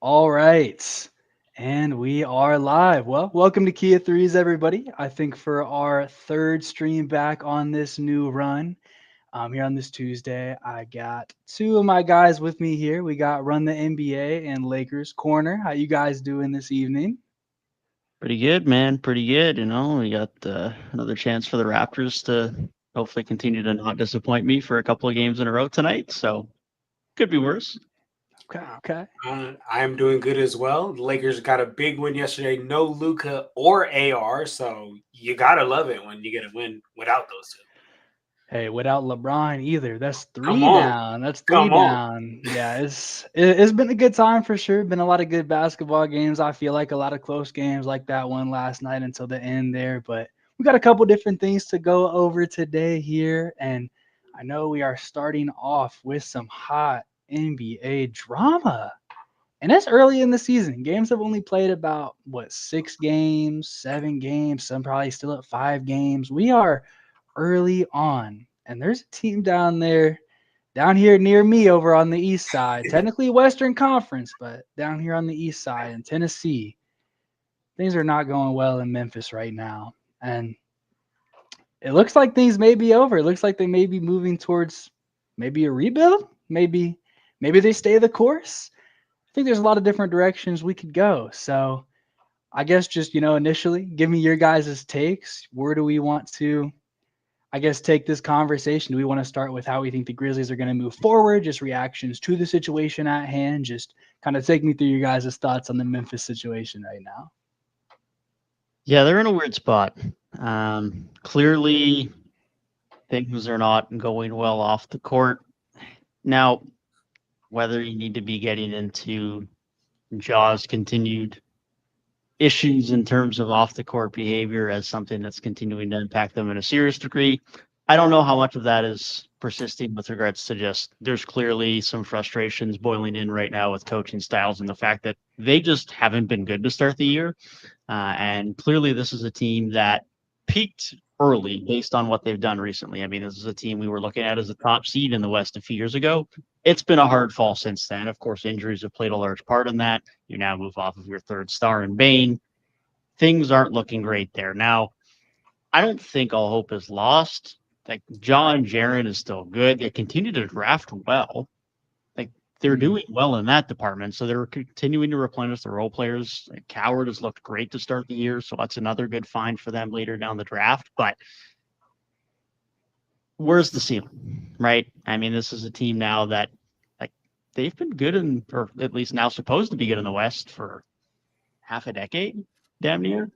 All right. And we are live. Well, welcome to Kia Threes, everybody. I think for our third stream back on this new run, here on this Tuesday, I got two of my guys with me here. We got Run the NBA and Lakers Corner. How you guys doing this evening? Pretty good, man. Pretty good. We got another chance for the Raptors to hopefully continue to not disappoint me for a couple of games in a row tonight. So could be worse. Okay, okay. I am doing good as well. The Lakers got a big win yesterday. No Luca or AR, so you gotta love it when you get a win without those two. Hey, without LeBron either. That's Come three on, down. That's three come on. down. Yeah, it's been a good time for sure. Been a lot of good basketball games. I feel like a lot of close games like that one last night until the end there. But we got a couple different things to go over today here, and I know we are starting off with some hot NBA drama. And it's early in the season. Games have only played about what 6 games, 7 games. Some probably still at 5 games. We are early on. And there's a team down here near me over on the east side, technically Western Conference, but down here on the east side in Tennessee. Things are not going well in Memphis right now. And it looks like things may be over. It looks like they may be moving towards maybe a rebuild. Maybe they stay the course. I think there's a lot of different directions we could go. So I guess just, initially give me your guys' takes. Where do we want to take this conversation? Do we want to start with how we think the Grizzlies are going to move forward, just reactions to the situation at hand? Just kind of take me through your guys' thoughts on the Memphis situation right now. Yeah, they're in a weird spot. Clearly, things are not going well off the court. Now, whether you need to be getting into Jaw's continued issues in terms of off the court behavior as something that's continuing to impact them in a serious degree. I don't know how much of that is persisting with regards to just there's clearly some frustrations boiling in right now with coaching styles and the fact that they just haven't been good to start the year. And clearly, this is a team that peaked early based on what they've done recently. I mean, this is a team we were looking at as a top seed in the West a few years ago. It's been a hard fall since then. Of course, injuries have played a large part in that. You now move off of your third star in Bain. Things aren't looking great there. Now, I don't think all hope is lost. Like John Jaron is still good. They continue to draft well. Like they're doing well in that department. So they're continuing to replenish the role players. Like, Coward has looked great to start the year. So that's another good find for them later down the draft. But where's the ceiling? Right? I mean, this is a team now that like they've been good in, or at least now supposed to be good in the West for half a decade, damn near.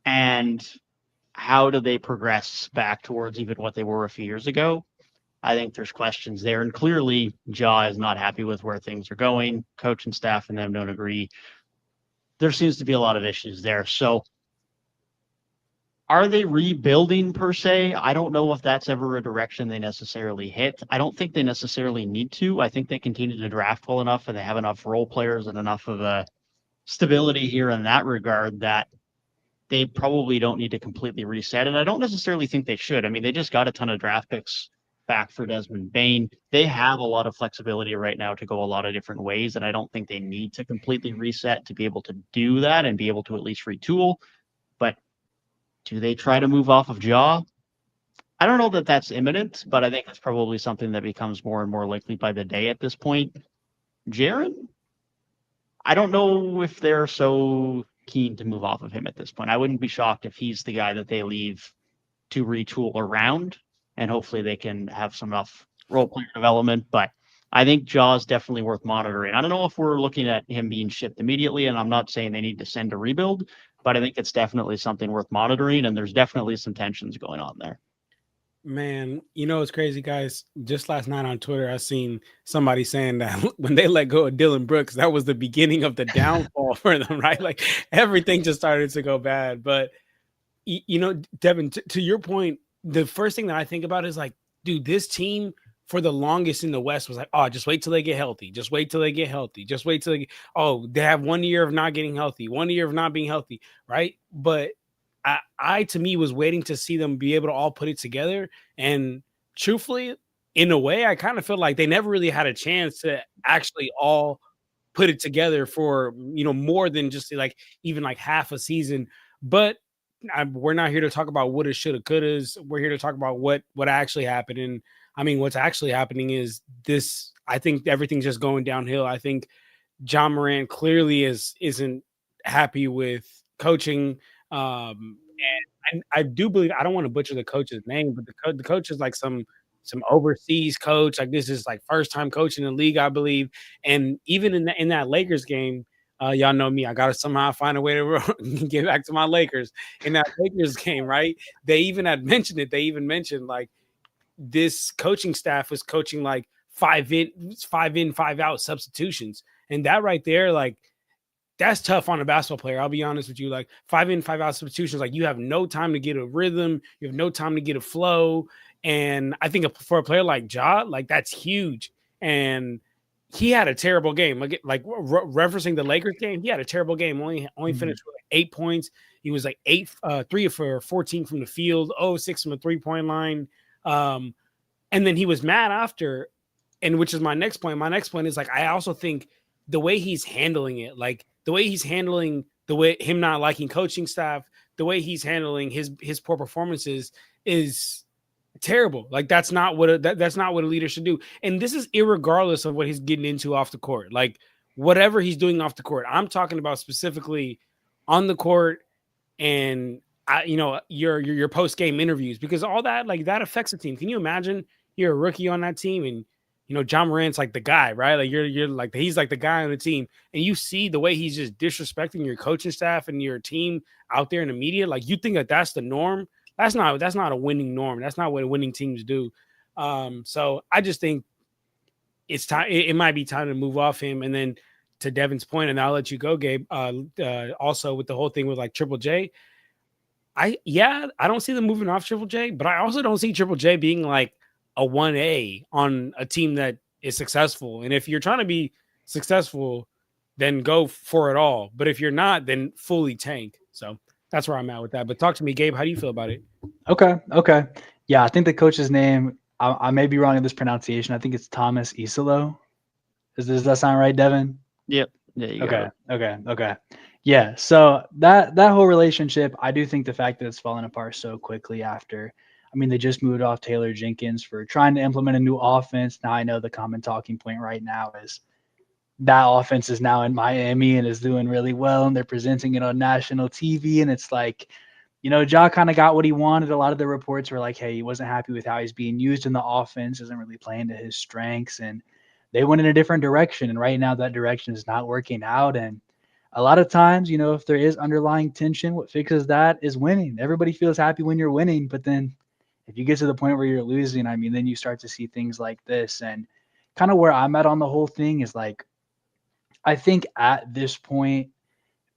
And how do they progress back towards even what they were a few years ago? I think there's questions there. And clearly, Jaw is not happy with where things are going. Coach and staff and them don't agree. There seems to be a lot of issues there. So, are they rebuilding per se? I don't know if that's ever a direction they necessarily hit. I don't think they necessarily need to. I think they continue to draft well enough and they have enough role players and enough of a stability here in that regard that they probably don't need to completely reset. And I don't necessarily think they should. I mean, they just got a ton of draft picks back for Desmond Bain. They have a lot of flexibility right now to go a lot of different ways. And I don't think they need to completely reset to be able to do that and be able to at least retool. But do they try to move off of Jaw? I don't know that that's imminent, but I think it's probably something that becomes more and more likely by the day at this point. Jaron, I don't know if they're so keen to move off of him at this point. I wouldn't be shocked if he's the guy that they leave to retool around, and hopefully they can have some enough role player development. But I think Jaw is definitely worth monitoring. I don't know if we're looking at him being shipped immediately, and I'm not saying they need to send a rebuild, but I think it's definitely something worth monitoring, and there's definitely some tensions going on there. Man, it's crazy, guys. Just last night on Twitter, I seen somebody saying that when they let go of Dylan Brooks, that was the beginning of the downfall for them, right? Like everything just started to go bad. But Devin, to your point, the first thing that I think about is like, dude, this team for the longest in the West was like, oh, just wait till they get healthy. Just wait till they get healthy. Just wait till they have 1 year of not getting healthy, 1 year of not being healthy, right? But I to me was waiting to see them be able to all put it together. And truthfully, in a way, I kind of feel like they never really had a chance to actually all put it together for, more than just like even like half a season. But we're not here to talk about what it shoulda, couldas. We're here to talk about what actually happened. And I mean, what's actually happening is this. I think everything's just going downhill. I think John Morant clearly isn't happy with coaching. And I do believe, I don't want to butcher the coach's name, but the coach is like some overseas coach. Like, this is like first time coach in the league, I believe. And even in that Lakers game, y'all know me, I gotta somehow find a way to get back to my Lakers. In that Lakers game, right? They even had mentioned it. They even mentioned like this coaching staff was coaching like 5 in, 5 out substitutions. And that right there, like, that's tough on a basketball player. I'll be honest with you. Like 5 in, 5 out substitutions, like you have no time to get a rhythm. You have no time to get a flow. And I think for a player like Ja, like that's huge. And he had a terrible game. Like referencing the Lakers game, he had a terrible game. Only finished with 8 points. He was like 3 for 14 from the field, 0-6 from the 3-point line. And then he was mad after, and which is my next point. My next point is like, I also think the way he's handling it, like the way he's handling him not liking coaching staff, the way he's handling his poor performances is terrible. Like that's not what a leader should do. And this is irregardless of what he's getting into off the court. Like whatever he's doing off the court, I'm talking about specifically on the court and your post game interviews, because all that, like, that affects the team. Can you imagine you're a rookie on that team and John Morant's like the guy, right? Like you're like, he's like the guy on the team, and you see the way he's just disrespecting your coaching staff and your team out there in the media. Like you think that that's the norm. That's not a winning norm. That's not what winning teams do. So I just think it's time. It might be time to move off him. And then to Devin's point, and I'll let you go, Gabe. Also with the whole thing with like Triple J, I don't see them moving off Triple J, but I also don't see Triple J being like a 1A on a team that is successful. And if you're trying to be successful, then go for it all. But if you're not, then fully tank. So that's where I'm at with that. But talk to me, Gabe. How do you feel about it? Okay. Yeah, I think the coach's name, I may be wrong in this pronunciation. I think it's Thomas Isolo. Does that sound right, Devin? Yep. There you go. Okay. Yeah. So that whole relationship, I do think the fact that it's fallen apart so quickly after, I mean, they just moved off Taylor Jenkins for trying to implement a new offense. Now I know the common talking point right now is that offense is now in Miami and is doing really well, and they're presenting it on national TV. And it's like, Ja kind of got what he wanted. A lot of the reports were like, hey, he wasn't happy with how he's being used in the offense, isn't really playing to his strengths. And they went in a different direction. And right now that direction is not working out. And a lot of times, if there is underlying tension, what fixes that is winning. Everybody feels happy when you're winning, but then if you get to the point where you're losing, I mean, then you start to see things like this. And kind of where I'm at on the whole thing is like, I think at this point,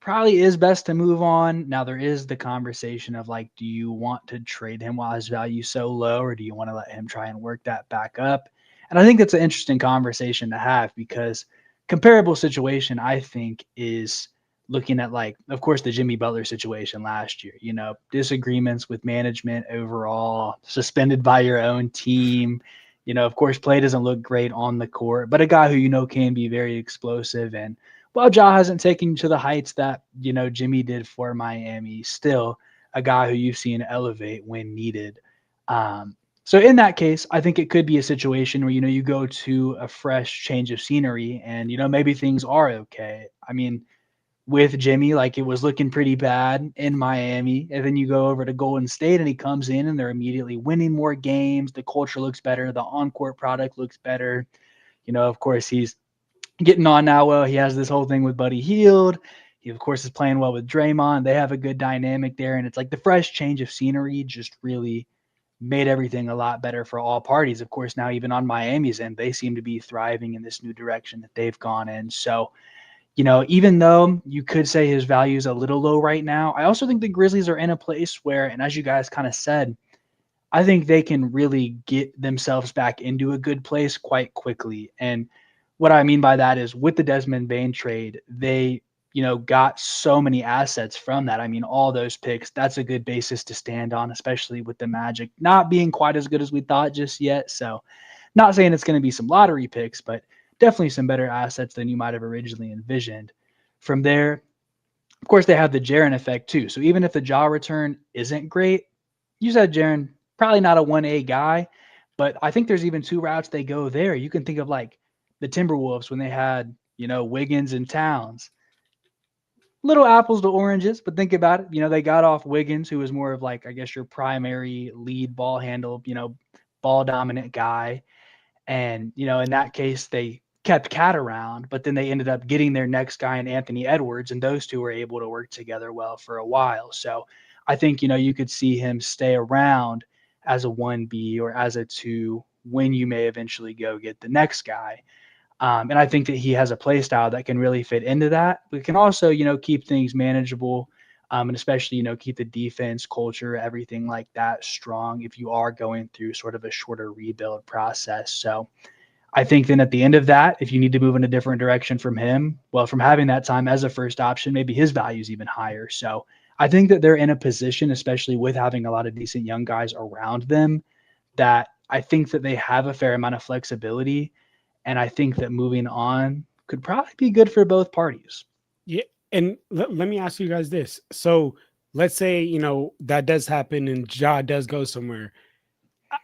probably is best to move on. Now there is the conversation of like, do you want to trade him while his value is so low, or do you want to let him try and work that back up? And I think that's an interesting conversation to have, because comparable situation, I think, is looking at, like, of course, the Jimmy Butler situation last year, disagreements with management overall, suspended by your own team, of course, play doesn't look great on the court, but a guy who, can be very explosive. And while Ja hasn't taken to the heights that, Jimmy did for Miami, still a guy who you've seen elevate when needed. So in that case, I think it could be a situation where, you go to a fresh change of scenery and, maybe things are okay. I mean, with Jimmy, like, it was looking pretty bad in Miami, and then you go over to Golden State and he comes in and they're immediately winning more games. The culture looks better. The on-court product looks better. Of course, he's getting on now. Well, he has this whole thing with Buddy Hield. He, of course, is playing well with Draymond. They have a good dynamic there, and it's like the fresh change of scenery just really made everything a lot better for all parties. Of course, now even on Miami's end, they seem to be thriving in this new direction that they've gone in. So, even though you could say his value is a little low right now, I also think the Grizzlies are in a place where, and as you guys kind of said, I think they can really get themselves back into a good place quite quickly. And what I mean by that is, with the Desmond Bane trade, they, got so many assets from that. I mean, all those picks, that's a good basis to stand on, especially with the Magic not being quite as good as we thought just yet. So not saying it's going to be some lottery picks, but definitely some better assets than you might have originally envisioned. From there, of course, they have the Jaren effect too. So even if the jaw return isn't great, you said Jaren, probably not a 1A guy, but I think there's even two routes they go there. You can think of like the Timberwolves when they had, Wiggins and Towns. Little apples to oranges, but think about it. They got off Wiggins, who was more of like, I guess, your primary lead ball handle, ball dominant guy. And, in that case, they kept Cat around, but then they ended up getting their next guy in Anthony Edwards, and those two were able to work together well for a while. So I think, you could see him stay around as a 1B or as a 2 when you may eventually go get the next guy. And I think that he has a play style that can really fit into that. We can also, keep things manageable, and especially, keep the defense, culture, everything like that strong if you are going through sort of a shorter rebuild process. So I think then at the end of that, if you need to move in a different direction from him, well, from having that time as a first option, maybe his value is even higher. So I think that they're in a position, especially with having a lot of decent young guys around them, that I think that they have a fair amount of flexibility. And I think that moving on could probably be good for both parties. Yeah. And let me ask you guys this. So let's say, that does happen and Ja does go somewhere.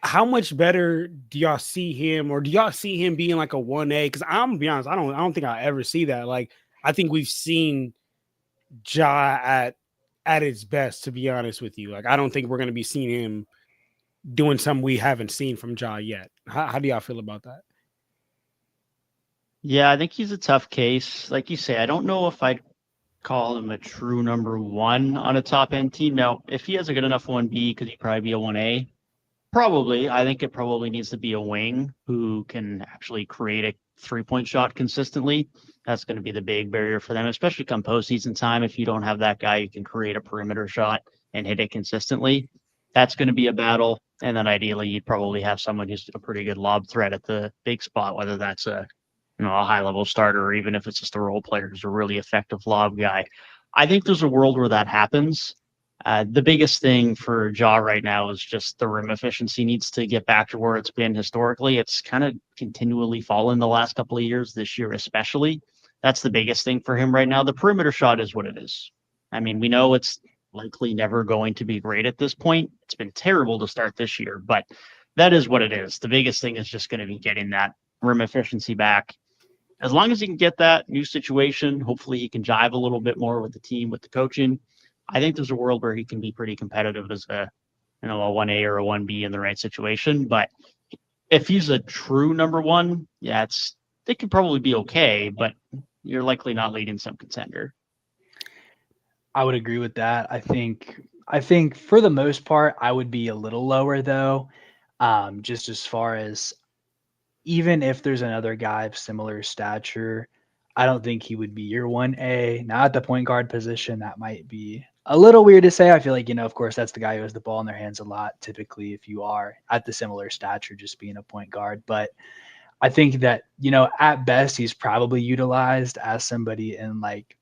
How much better do y'all see him, or do y'all see him being like a 1A? Because I'm gonna be honest, I don't think I ever see that. Like, I think we've seen Ja at its best, to be honest with you. Like, I don't think we're gonna be seeing him doing something we haven't seen from Ja yet. How do y'all feel about that? Yeah, I think he's a tough case. Like you say, I don't know if I'd call him a true number one on a top end team. Now, if he has a good enough 1B, could he probably be a 1A? Probably. I think it probably needs to be a wing who can actually create a 3-point shot consistently. That's going to be the big barrier for them, especially come postseason time. If you don't have that guy who can create a perimeter shot and hit it consistently, that's going to be a battle. And then ideally, you'd probably have someone who's a pretty good lob threat at the big spot, whether that's a high level starter, or even if it's just a role player who's a really effective lob guy. I think there's a world where that happens. The biggest thing for Ja right now is just the rim efficiency needs to get back to where it's been historically. It's kind of continually fallen the last couple of years, this year especially. That's the biggest thing for him right now. The perimeter shot is what it is. I mean, we know it's likely never going to be great at this point. It's been terrible to start this year, but that is what it is. The biggest thing is just going to be getting that rim efficiency back. As long as he can get that new situation, hopefully he can jive a little bit more with the team, with the coaching. I think there's a world where he can be pretty competitive as a 1A or a 1B in the right situation. But if he's a true number one, yeah, it could probably be okay, but you're likely not leading some contender. I would agree with that. I think for the most part, I would be a little lower though. Just as far as, even if there's another guy of similar stature, I don't think he would be your 1A. Now at the point guard position, that might be a little weird to say. I feel like, of course, that's the guy who has the ball in their hands a lot, typically, if you are at the similar stature, just being a point guard. But I think that, at best, he's probably utilized as somebody in like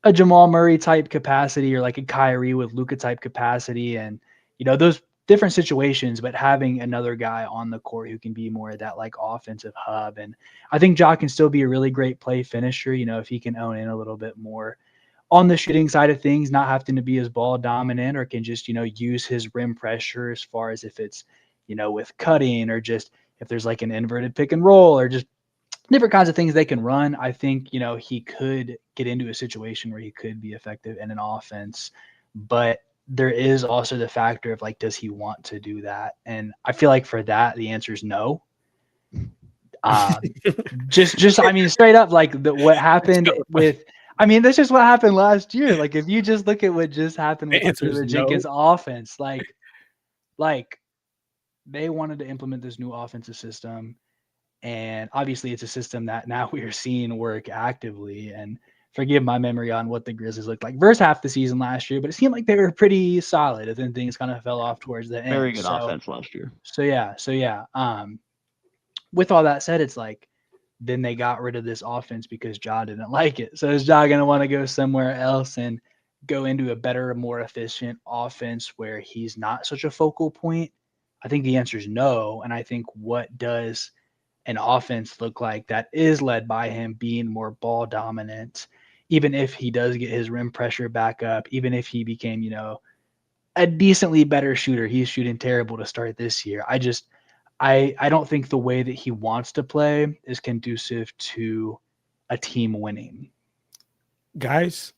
a Jamal Murray type capacity, or like a Kyrie with Luka type capacity. And, those different situations, but having another guy on the court who can be more of that like offensive hub. And I think Ja can still be a really great play finisher, if he can own in a little bit more on the shooting side of things, not having to be as ball dominant, or can just, use his rim pressure as far as if it's, with cutting, or just if there's like an inverted pick and roll, or just different kinds of things they can run. I think, he could get into a situation where he could be effective in an offense, but there is also the factor of like, does he want to do that? And I feel like for that, the answer is no. I mean, straight up, like what happened with, I mean, that's just what happened last year. Like, if you just look at what just happened with the Taylor Jenkins offense, like they wanted to implement this new offensive system. And obviously it's a system that now we are seeing work actively. And forgive my memory on what the Grizzlies looked like first half the season last year, but it seemed like they were pretty solid, and then things kind of fell off towards the end. Very good offense last year. So yeah. With all that said, it's like, then they got rid of this offense because Ja didn't like it. So is Ja going to want to go somewhere else and go into a better, more efficient offense where he's not such a focal point? I think the answer is no. And I think what does an offense look like that is led by him being more ball dominant, even if he does get his rim pressure back up, even if he became, a decently better shooter. He's shooting terrible to start this year. I don't think the way that he wants to play is conducive to a team winning. Guys,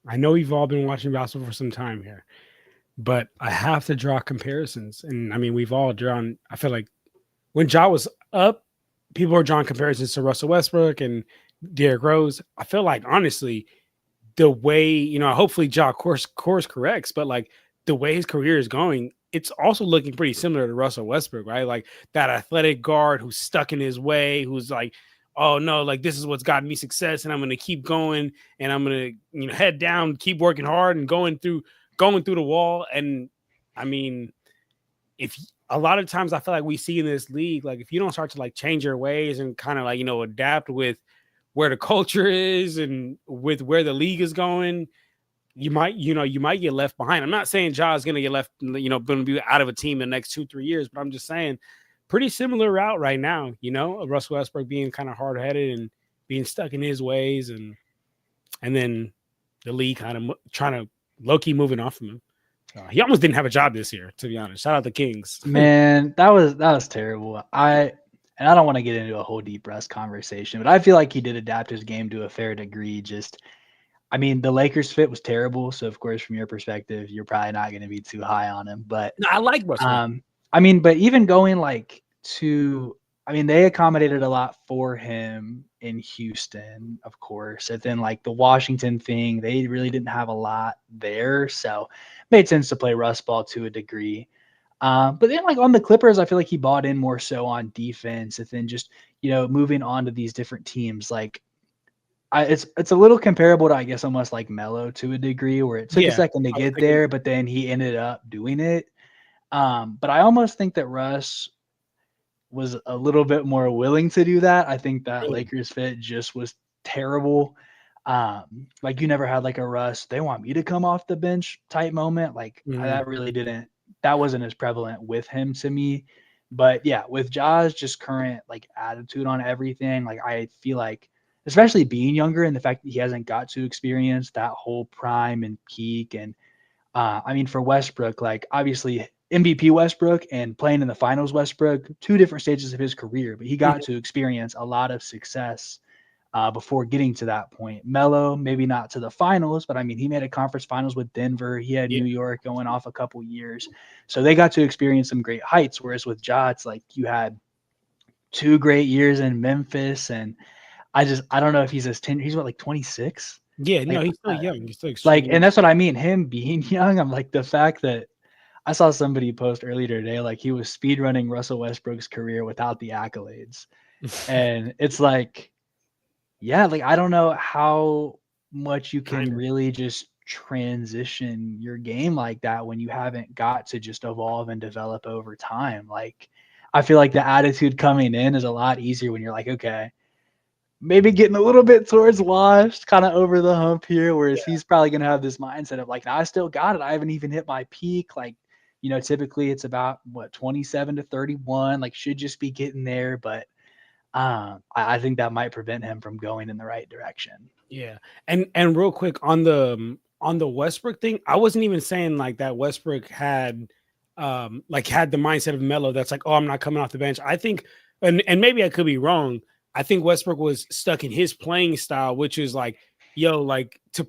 I know you've all been watching basketball for some time here, but I have to draw comparisons. And I mean, we've all drawn, I feel like when Ja was up, people were drawing comparisons to Russell Westbrook and Derrick Rose. I feel like, honestly, the way, hopefully Ja course corrects, but like the way his career is going, it's also looking pretty similar to Russell Westbrook, right? Like that athletic guard who's stuck in his way, who's like, oh no, like this is what's gotten me success, and I'm going to keep going, and I'm going to head down, keep working hard, and going through the wall. And I mean, if a lot of times I feel like we see in this league, like if you don't start to like change your ways and kind of like adapt with where the culture is and with where the league is going, you might get left behind. I'm not saying Ja is going to get left, going to be out of a team in the next 2-3 years, but I'm just saying pretty similar route right now, of Russell Westbrook being kind of hard-headed and being stuck in his ways, and then the league kind of trying to low-key moving off of him. He almost didn't have a job this year, to be honest. Shout out the Kings. Man, that was terrible. I don't want to get into a whole deep Russ conversation, but I feel like he did adapt his game to a fair degree. The Lakers fit was terrible. So of course, from your perspective, you're probably not going to be too high on him. But no, I like Russell. But even going they accommodated a lot for him in Houston, of course. And then like the Washington thing, they really didn't have a lot there. So it made sense to play Russ ball to a degree. But then like on the Clippers, I feel like he bought in more so on defense. And then just, moving on to these different teams, like it's a little comparable to, I guess, almost like Melo to a degree, where it took a second to get there, but then he ended up doing it. But I almost think that Russ was a little bit more willing to do that. I think that Lakers fit just was terrible. Like you never had like a Russ, they want me to come off the bench type moment. Like that wasn't as prevalent with him to me. But yeah, with Ja's just current like attitude on everything, like I feel like, especially being younger and the fact that he hasn't got to experience that whole prime and peak. And for Westbrook, like obviously MVP Westbrook and playing in the finals Westbrook, two different stages of his career, but he got to experience a lot of success before getting to that point. Melo, maybe not to the finals, but he made a conference finals with Denver. He had New York going off a couple years. So they got to experience some great heights. Whereas with Ja, it's like you had 2 great years in Memphis. And I don't know if he's he's what, like 26? Yeah, like, no, he's still young. He's still like, and that's what I mean. Him being young, I'm like the fact that I saw somebody post earlier today, like he was speed running Russell Westbrook's career without the accolades. And it's like, yeah, like I don't know how much you can really just transition your game like that when you haven't got to just evolve and develop over time. Like I feel like the attitude coming in is a lot easier when you're like, okay, maybe getting a little bit towards washed, kind of over the hump here, whereas he's probably going to have this mindset of like, I still got it. I haven't even hit my peak. Like, typically it's about 27 to 31, like should just be getting there. But I think that might prevent him from going in the right direction. Yeah. And real quick on the Westbrook thing, I wasn't even saying like that Westbrook had the mindset of Melo that's like, oh, I'm not coming off the bench. I think, and maybe I could be wrong, I think Westbrook was stuck in his playing style, which is like, like to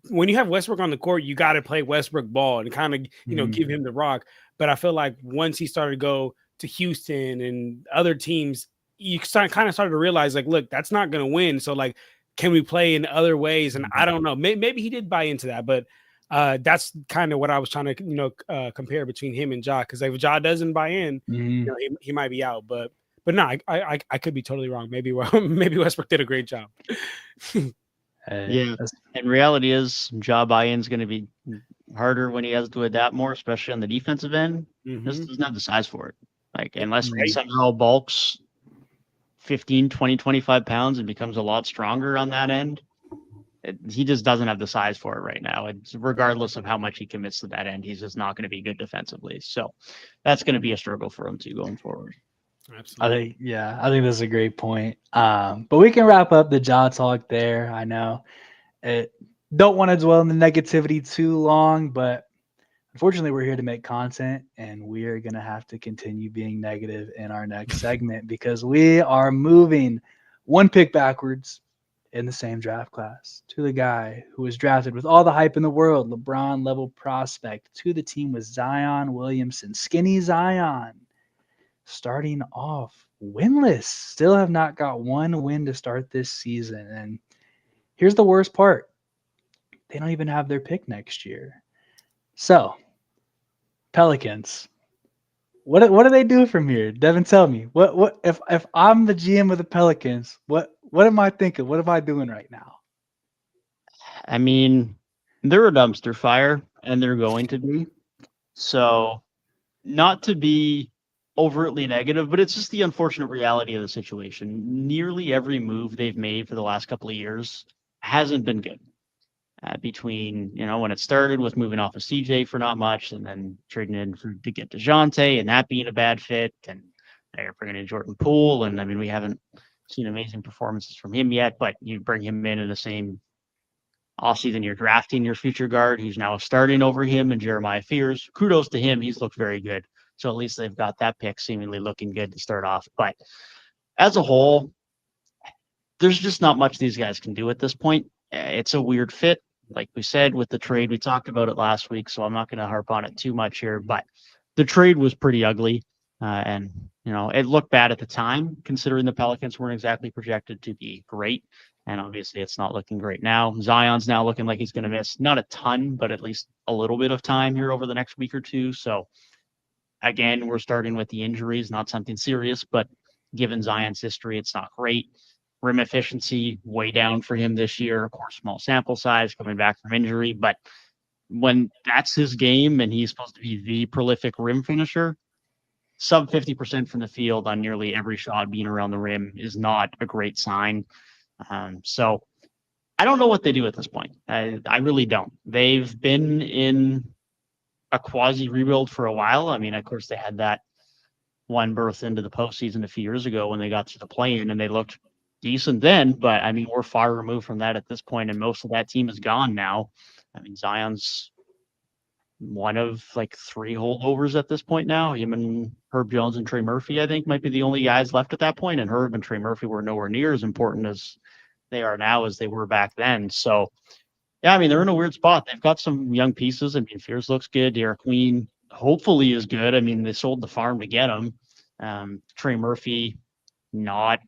when you have Westbrook on the court, you got to play Westbrook ball and kind of, give him the rock. But I feel like once he started to go to Houston and other teams, you kind of started to realize like, look, that's not going to win. So like, can we play in other ways? And I don't know, maybe he did buy into that, but that's kind of what I was trying to, compare between him and Ja. Cause if Ja doesn't buy in, he might be out, but no, I could be totally wrong. Maybe Westbrook did a great job. Yeah, and reality is Ja buy-in is going to be harder when he has to adapt more, especially on the defensive end. Just doesn't have the size for it. Like unless he somehow bulks 15, 20, 25 pounds and becomes a lot stronger on that end, he just doesn't have the size for it right now. It's regardless of how much he commits to that end, he's just not going to be good defensively. So that's going to be a struggle for him too going forward. Absolutely. I think that's a great point. But we can wrap up the jaw talk there. I know it don't want to dwell in the negativity too long, but unfortunately, we're here to make content, and we are going to have to continue being negative in our next segment because we are moving one pick backwards in the same draft class to the guy who was drafted with all the hype in the world, LeBron level prospect, to the team with Zion Williamson, skinny Zion, starting off winless. Still have not got one win to start this season. And here's the worst part. They don't even have their pick next year. So, Pelicans. What do they do from here? Devin, tell me. What if I'm the GM of the Pelicans, what am I thinking? What am I doing right now? I mean, they're a dumpster fire, and they're going to be. So, not to be overtly negative, but it's just the unfortunate reality of the situation. Nearly every move they've made for the last couple of years hasn't been good. Between, when it started with moving off of CJ for not much and then trading in to get DeJounte and that being a bad fit. And they're bringing in Jordan Poole. And I mean, we haven't seen amazing performances from him yet, but you bring him in the same offseason, you're drafting your future guard who's now starting over him and Jeremiah Fears. Kudos to him. He's looked very good. So at least they've got that pick seemingly looking good to start off. But as a whole, there's just not much these guys can do at this point. It's a weird fit. Like we said with the trade, we talked about it last week, so I'm not going to harp on it too much here, but the trade was pretty ugly. And, it looked bad at the time, considering the Pelicans weren't exactly projected to be great. And obviously it's not looking great now. Zion's now looking like he's going to miss not a ton, but at least a little bit of time here over the next week or two. So again, we're starting with the injuries, not something serious, but given Zion's history, it's not great. Rim efficiency way down for him this year. Of course, small sample size coming back from injury. But when that's his game and he's supposed to be the prolific rim finisher, sub 50% from the field on nearly every shot being around the rim is not a great sign. So I don't know what they do at this point. I really don't. They've been in a quasi rebuild for a while. I mean, of course, they had that one berth into the postseason a few years ago when they got to the play-in and they looked decent then, but I mean, we're far removed from that at this point, and most of that team is gone now. I mean, Zion's one of like 3 holdovers at this point now. Him and Herb Jones and Trey Murphy, I think, might be the only guys left at that point, and Herb and Trey Murphy were nowhere near as important as they are now as they were back then. So, yeah, I mean, they're in a weird spot. They've got some young pieces. I mean, Fears looks good. Derek Queen hopefully is good. I mean, they sold the farm to get him. Trey Murphy, not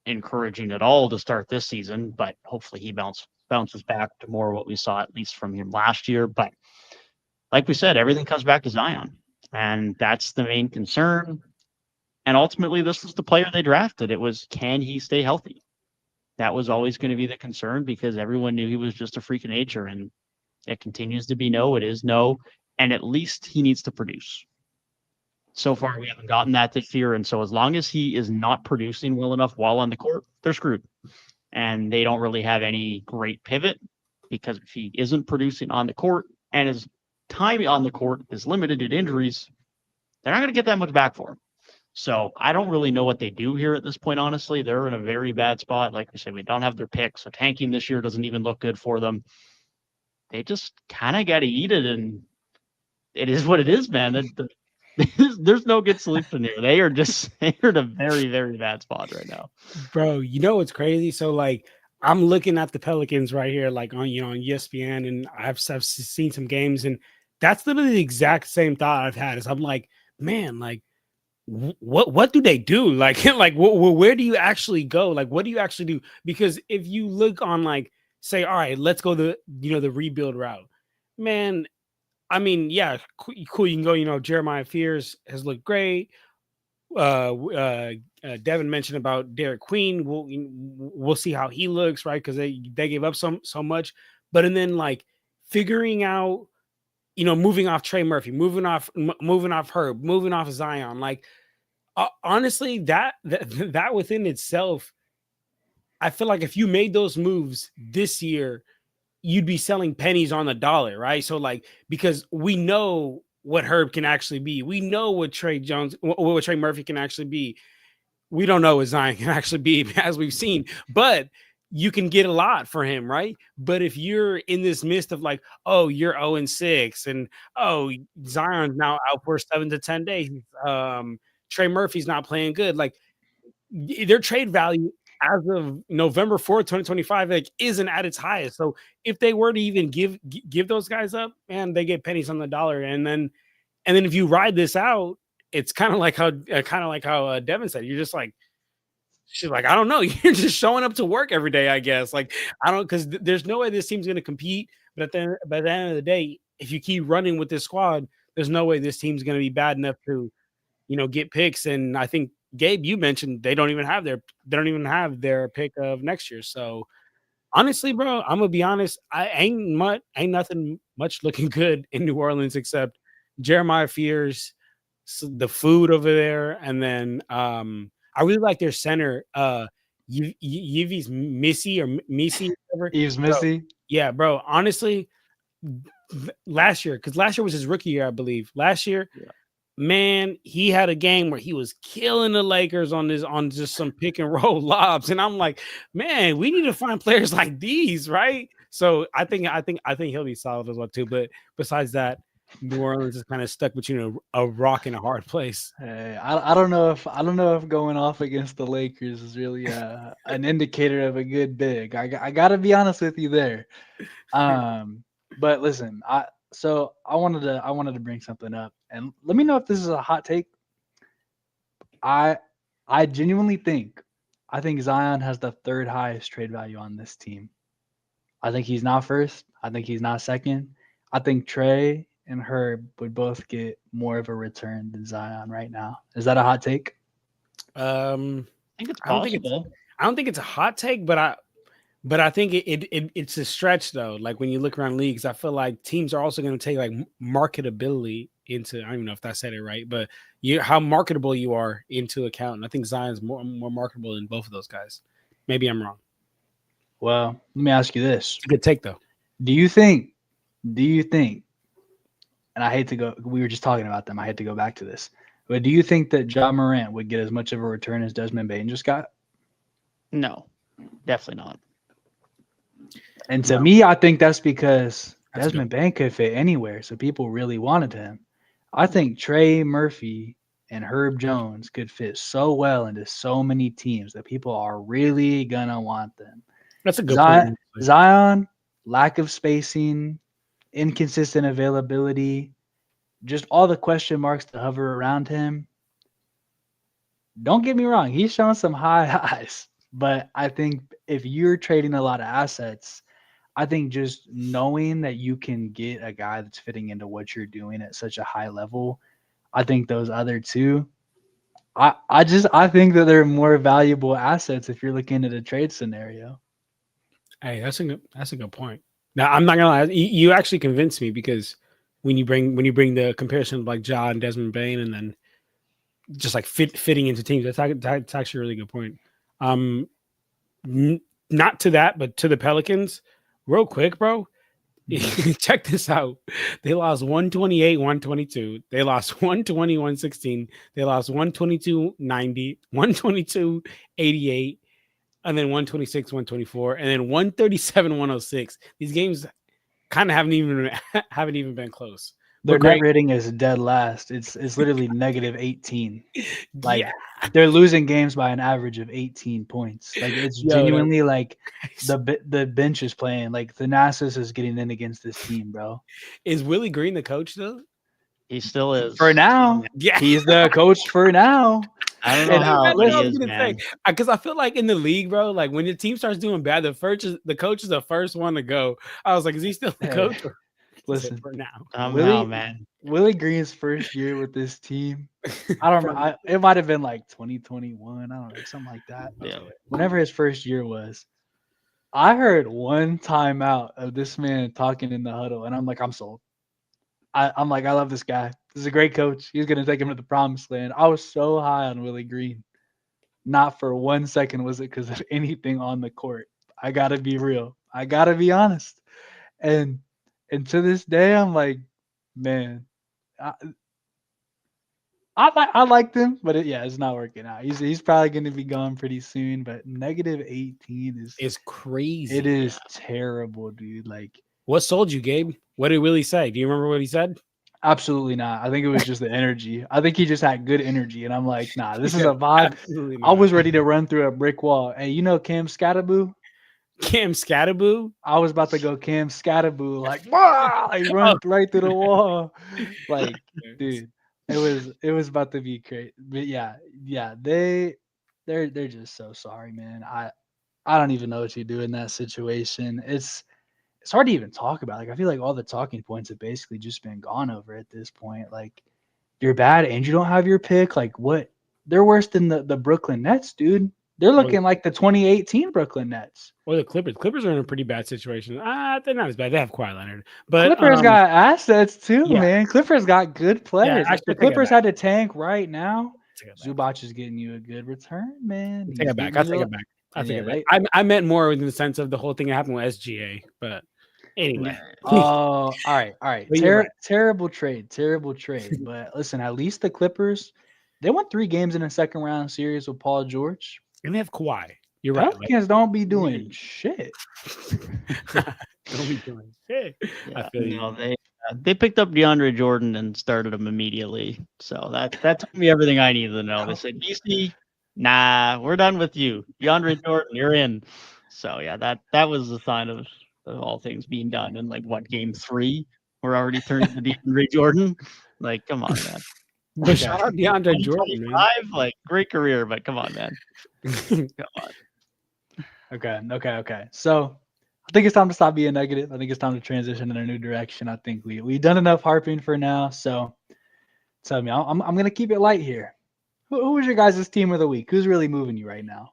encouraging at all to start this season, but hopefully he bounces back to more what we saw at least from him last year. But like we said, everything comes back to Zion, and that's the main concern. And ultimately, this was the player they drafted. It was, can he stay healthy? That was always going to be the concern because everyone knew he was just a freak of nature, and it continues to be no. It is no, and at least he needs to produce. So far, we haven't gotten that this year. And so as long as he is not producing well enough while on the court, they're screwed. And they don't really have any great pivot because if he isn't producing on the court and his time on the court is limited due to injuries, they're not going to get that much back for him. So I don't really know what they do here at this point, honestly. They're in a very bad spot. Like we said, we don't have their pick. So tanking this year doesn't even look good for them. They just kind of got to eat it. And it is what it is, man. There's no good solution here. They're in a very, very bad spot right now. Bro, you know what's crazy? So like I'm looking at the Pelicans right here, like on ESPN, and I've seen some games, and that's literally the exact same thought I've had. Is I'm like, man, like what do they do? Like where do you actually go? Like what do you actually do? Because if you look on like say, all right, let's go the rebuild route, man. I mean, yeah, cool. You can go. Jeremiah Fears has looked great. Devin mentioned about Derek Queen. We'll see how he looks, right? Because they gave up so much. But and then like figuring out, moving off Trey Murphy, moving off Herb, moving off Zion. Like honestly, that within itself, I feel like if you made those moves this year, you'd be selling pennies on the dollar, right? So like, because we know what Herb can actually be. We know what Trey Murphy can actually be. we don't know what Zion can actually be, as we've seen, but you can get a lot for him, right? But if you're in this midst of like, oh, you're 0-6, and oh, Zion's now out for 7 to 10 days. Trey Murphy's not playing good. Like their trade value as of November 4th, 2025, like isn't at its highest. So if they were to even give those guys up, man, they get pennies on the dollar. And then if you ride this out, it's kind of like how Devin said, you're just like, she's like, I don't know. You're just showing up to work every day, I guess. Like, I don't, because there's no way this team's going to compete. But by the end of the day, if you keep running with this squad, there's no way this team's going to be bad enough to, get picks. And I think Gabe, you mentioned they don't even have their pick of next year. So honestly, bro, I'm gonna be honest. I ain't nothing much looking good in New Orleans except Jeremiah Fears, the food over there, and then I really like their center, Yves Missy or Missy, whatever. Eves Missy. Yeah, bro. Honestly, last year was his rookie year, I believe. Last year, man, he had a game where he was killing the Lakers on just some pick and roll lobs, and I'm like, man, we need to find players like these, right? So I think he'll be solid as well too. But besides that, New Orleans is kind of stuck between a rock and a hard place. Hey, I don't know if going off against the Lakers is really an indicator of a good big. I got to be honest with you there. But listen, I wanted to bring something up, and let me know if this is a hot take. I genuinely think Zion has the third highest trade value on this team. I think he's not first. I think he's not second. I think Trey and Herb would both get more of a return than Zion right now. Is that a hot take? I think it's possible. I don't think it's a hot take, but I think it's a stretch though. Like when you look around leagues, I feel like teams are also going to take like marketability into. I don't even know if I said it right, but how marketable you are into account. And I think Zion's more marketable than both of those guys. Maybe I'm wrong. Well, let me ask you this. It's a good take though. Do you think? And I hate to go. We were just talking about them. I hate to go back to this. But do you think that Ja Morant would get as much of a return as Desmond Bane just got? No, definitely not. And to me, I think that's because Desmond Bane could fit anywhere, so people really wanted him. I think Trey Murphy and Herb Jones could fit so well into so many teams that people are really gonna want them. That's a good point. Zion, lack of spacing, inconsistent availability, just all the question marks to hover around him. Don't get me wrong, he's shown some high highs, but I think if you're trading a lot of assets, I think just knowing that you can get a guy that's fitting into what you're doing at such a high level, I think those other two, I think that they're more valuable assets if you're looking at a trade scenario. Hey, that's a good point. Now I'm not gonna lie, you actually convinced me because when you bring the comparison of like Ja and Desmond Bane and then just like fitting into teams, that's actually a really good point. Not to that, but to the Pelicans, real quick, bro. Check this out. They lost 128-122. They lost 120-116. They lost 122-90, 122-88. And then 126-124, and then 137-106. These games kind of haven't even been close. Their net rating is dead last. It's literally negative 18. Like they're losing games by an average of 18 points. Like it's genuinely like the bench is playing. Like Thanasis is getting in against this team, bro. Is Willie Green the coach though? He still is. For now. Yeah. He's the coach for now. I don't know how he is, man. Because I feel like in the league, bro, like when the team starts doing bad, the coach is the first one to go. I was like, is he still the coach? Listen, for now. Man. Willie Green's first year with this team, I don't know. It might have been like 2021. I don't know, something like that. Yeah. Whenever his first year was, I heard one timeout of this man talking in the huddle, and I'm like, I'm sold. I'm like, I love this guy. This is a great coach. He's going to take him to the promised land. I was so high on Willie Green. Not for 1 second was it because of anything on the court. I got to be real. I got to be honest. And to this day, I'm like, man, I liked him, but it's not working out. He's probably going to be gone pretty soon. But -18 is It's crazy. it is terrible, dude. Like, What sold you, Gabe? What did Willie say? Do you remember what he said? absolutely not. I think it was just the energy. I think he just had good energy, and I'm like, nah, this is a vibe. Absolutely I was not. ready to run through a brick wall. Hey, you know Cam Scataboo? Cam Scataboo. I was about to go Cam Scataboo, like, wow, I run Oh. right through the wall. Like, dude, it was about to be crazy. But yeah, they're just so sorry, man. I don't even know what you do in that situation. It's hard to even talk about. Like, I feel like all the talking points have basically just been gone over at this point. Like, you're bad and you don't have your pick. Like, what? They're worse than the Brooklyn Nets, dude. They're looking like the 2018 Brooklyn Nets. Or the Clippers. Clippers are in a pretty bad situation. They're not as bad. They have Kawhi Leonard, but Clippers got assets too, yeah. man. Clippers got good players. Yeah, If the Clippers had to tank right now, Zubac is getting you a good return, man. Take it back. I take it back. I take it back. I meant more in the sense of the whole thing that happened with SGA, but anyway. Oh, all right. Terrible trade. But listen, at least the Clippers, they won 3 games in a second round series with Paul George. And they have Kawhi. You're right. Pelicans don't be doing shit. Don't be doing shit. Yeah, no, they picked up DeAndre Jordan and started him immediately. So that told me everything I needed to know. They said, DC, nah, we're done with you. DeAndre Jordan, you're in. So yeah, that was the sign of all things being done. And like what, game 3? We're already turning to DeAndre Jordan. Like, come on, man. But shout out DeAndre Jordan, man. Like, great career, but come on, man. Come on. Okay. So I think it's time to stop being negative. I think it's time to transition in a new direction. I think we've done enough harping for now. So tell me, I'm gonna keep it light here. Who was your guys' team of the week? Who's really moving you right now?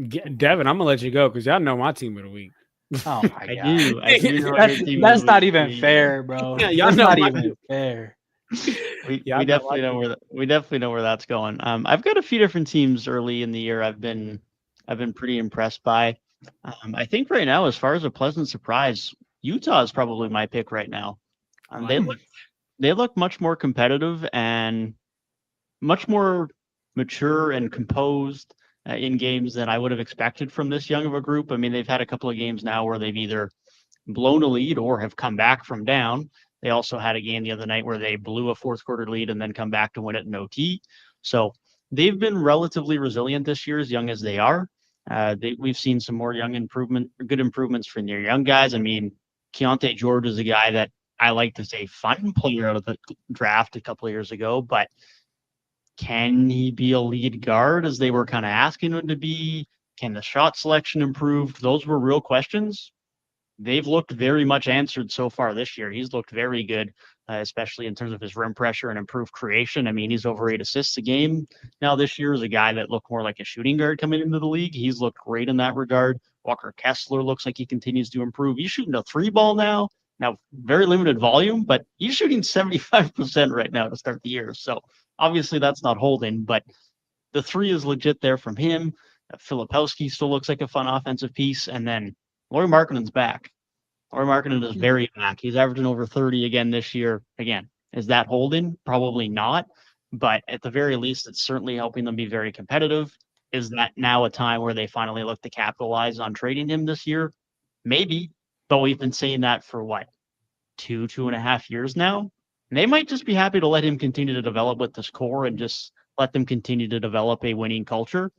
Devin, I'm gonna let you go because y'all know my team of the week. Oh my god, I do that's not even fair, bro. Yeah, y'all that's know not my even fair. We definitely know where that's going. I've got a few different teams early in the year. I've been pretty impressed by. I think right now, as far as a pleasant surprise, Utah is probably my pick right now. They look much more competitive and much more mature and composed in games than I would have expected from this young of a group. I mean, they've had a couple of games now where they've either blown a lead or have come back from down. They also had a game the other night where they blew a fourth quarter lead and then come back to win it in OT. So they've been relatively resilient this year, as young as they are. We've seen some more good improvements from their young guys. I mean, Keontae George is a guy that I like to say fun player out of the draft a couple of years ago, but can he be a lead guard as they were kind of asking him to be? Can the shot selection improve? Those were real questions. They've looked very much answered so far this year. He's looked very good, especially in terms of his rim pressure and improved creation. I mean, he's over 8 assists a game now this year as a guy that looked more like a shooting guard coming into the league. He's looked great in that regard. Walker Kessler looks like he continues to improve. He's shooting a 3-ball now. Now, very limited volume, but he's shooting 75% right now to start the year. So obviously that's not holding, but the 3 is legit there from him. Filipowski still looks like a fun offensive piece. And then Lauri Markkanen's back. Lauri Markkanen is very back. He's averaging over 30 again this year. Again, is that holding? Probably not. But at the very least, it's certainly helping them be very competitive. Is that now a time where they finally look to capitalize on trading him this year? Maybe. But we've been saying that for what? 2.5 years now? And they might just be happy to let him continue to develop with this core and just let them continue to develop a winning culture.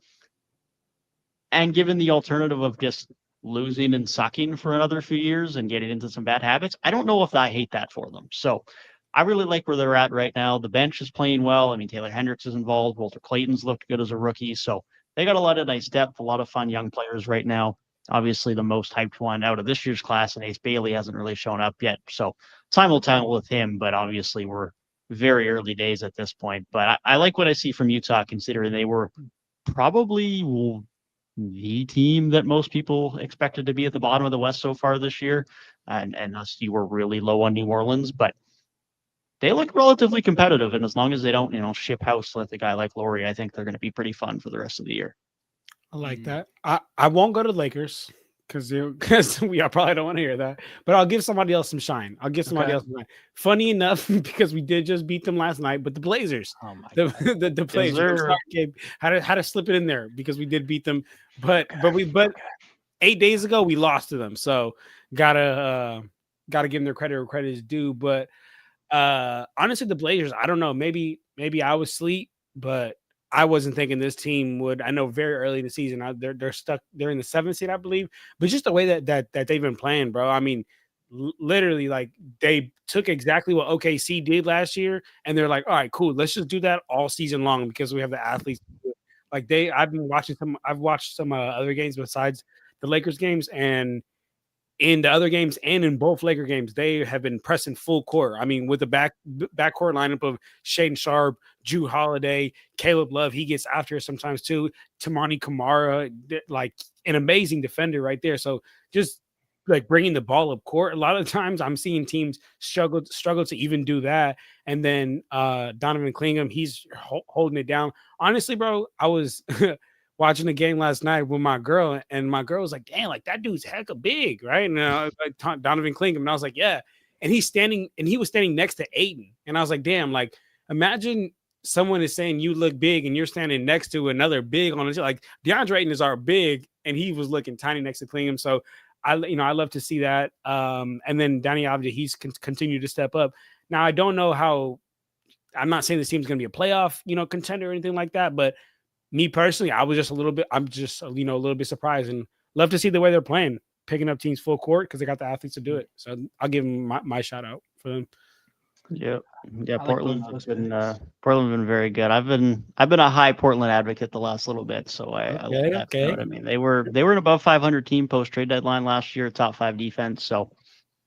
And given the alternative of just losing and sucking for another few years and getting into some bad habits, I don't know if I hate that for them. So I really like where they're at right now. The bench is playing well. I mean, Taylor Hendricks is involved. Walter Clayton's looked good as a rookie. So they got a lot of nice depth, a lot of fun young players right now. Obviously, the most hyped one out of this year's class, and Ace Bailey hasn't really shown up yet. So time will tell with him, but obviously we're very early days at this point. But I like what I see from Utah, considering they were probably the team that most people expected to be at the bottom of the West so far this year. And us, you were really low on New Orleans, but they look relatively competitive. And as long as they don't, ship house with a guy like Lauri, I think they're going to be pretty fun for the rest of the year. I like that. I won't go to Lakers because we probably don't want to hear that. But I'll give somebody else some shine. Funny enough, because we did just beat them last night, but the Blazers. Oh my The, God. the Blazers. I'm sorry, Gabe. How to slip it in there because we did beat them, but 8 days ago we lost to them. So gotta give them their credit where credit is due. But honestly, the Blazers, I don't know. Maybe I was asleep, but I wasn't thinking this team would. I know very early in the season, they're stuck. They're in the 7th seed, I believe. But just the way that they've been playing, bro. I mean, literally, like they took exactly what OKC did last year, and they're like, all right, cool. Let's just do that all season long because we have the athletes. Like I've watched some other games besides the Lakers games, and in the other games and in both Laker games, they have been pressing full court. I mean, with the backcourt lineup of Shaedon Sharpe, Jrue Holiday, Caleb Love, he gets after it sometimes too. Tamani Kamara, like an amazing defender right there. So just like bringing the ball up court. A lot of times I'm seeing teams struggle to even do that. And then Donovan Clingham, he's holding it down. Honestly, bro, I was watching the game last night with my girl, and my girl was like, damn, like that dude's hecka big, right? And like Donovan Clingham, and I was like, yeah. And he was standing next to Ayton. And I was like, damn, like imagine someone is saying you look big and you're standing next to another big on it. Like DeAndre Ayton is our big, and he was looking tiny next to Clingham. So I love to see that. And then Danny Avdija, he's continued to step up. Now I don't know how. I'm not saying this team's going to be a playoff, contender or anything like that, but me personally, I'm just a little bit surprised and love to see the way they're playing, picking up teams full court because they got the athletes to do it. So I'll give them my shout out for them. Yeah. Portland's been very good. I've been a high Portland advocate the last little bit, so I like that. Okay. I mean, they were an above 500 team post trade deadline last year, top 5 defense. So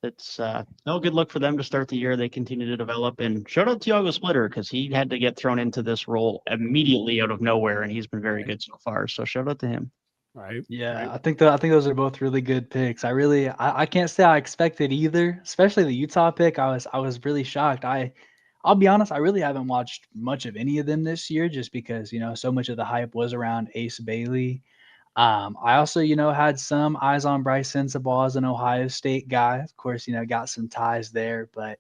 it's no good look for them to start the year. They continue to develop, and shout out Thiago Splitter because he had to get thrown into this role immediately out of nowhere, and he's been very good so far. So shout out to him. Right. Yeah, right. I think those are both really good picks. I can't say I expected either, especially the Utah pick. I was really shocked. I'll be honest, I really haven't watched much of any of them this year just because, so much of the hype was around Ace Bailey. I also, had some eyes on Bryce Sensabaugh as an Ohio State guy. Of course, got some ties there, but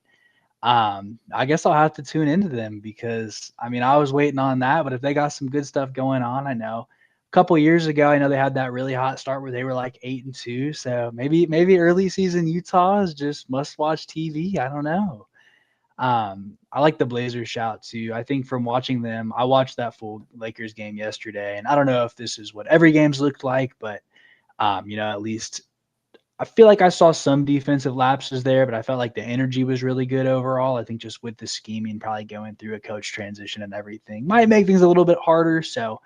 I guess I'll have to tune into them because, I mean, I was waiting on that, but if they got some good stuff going on, I know a couple years ago, I know they had that really hot start where they were like 8-2. So maybe early season Utah is just must-watch TV. I don't know. I like the Blazers shout too. I think from watching them, I watched that full Lakers game yesterday, and I don't know if this is what every game's looked like, but at least I feel like I saw some defensive lapses there, but I felt like the energy was really good overall. I think just with the scheming, probably going through a coach transition and everything might make things a little bit harder. So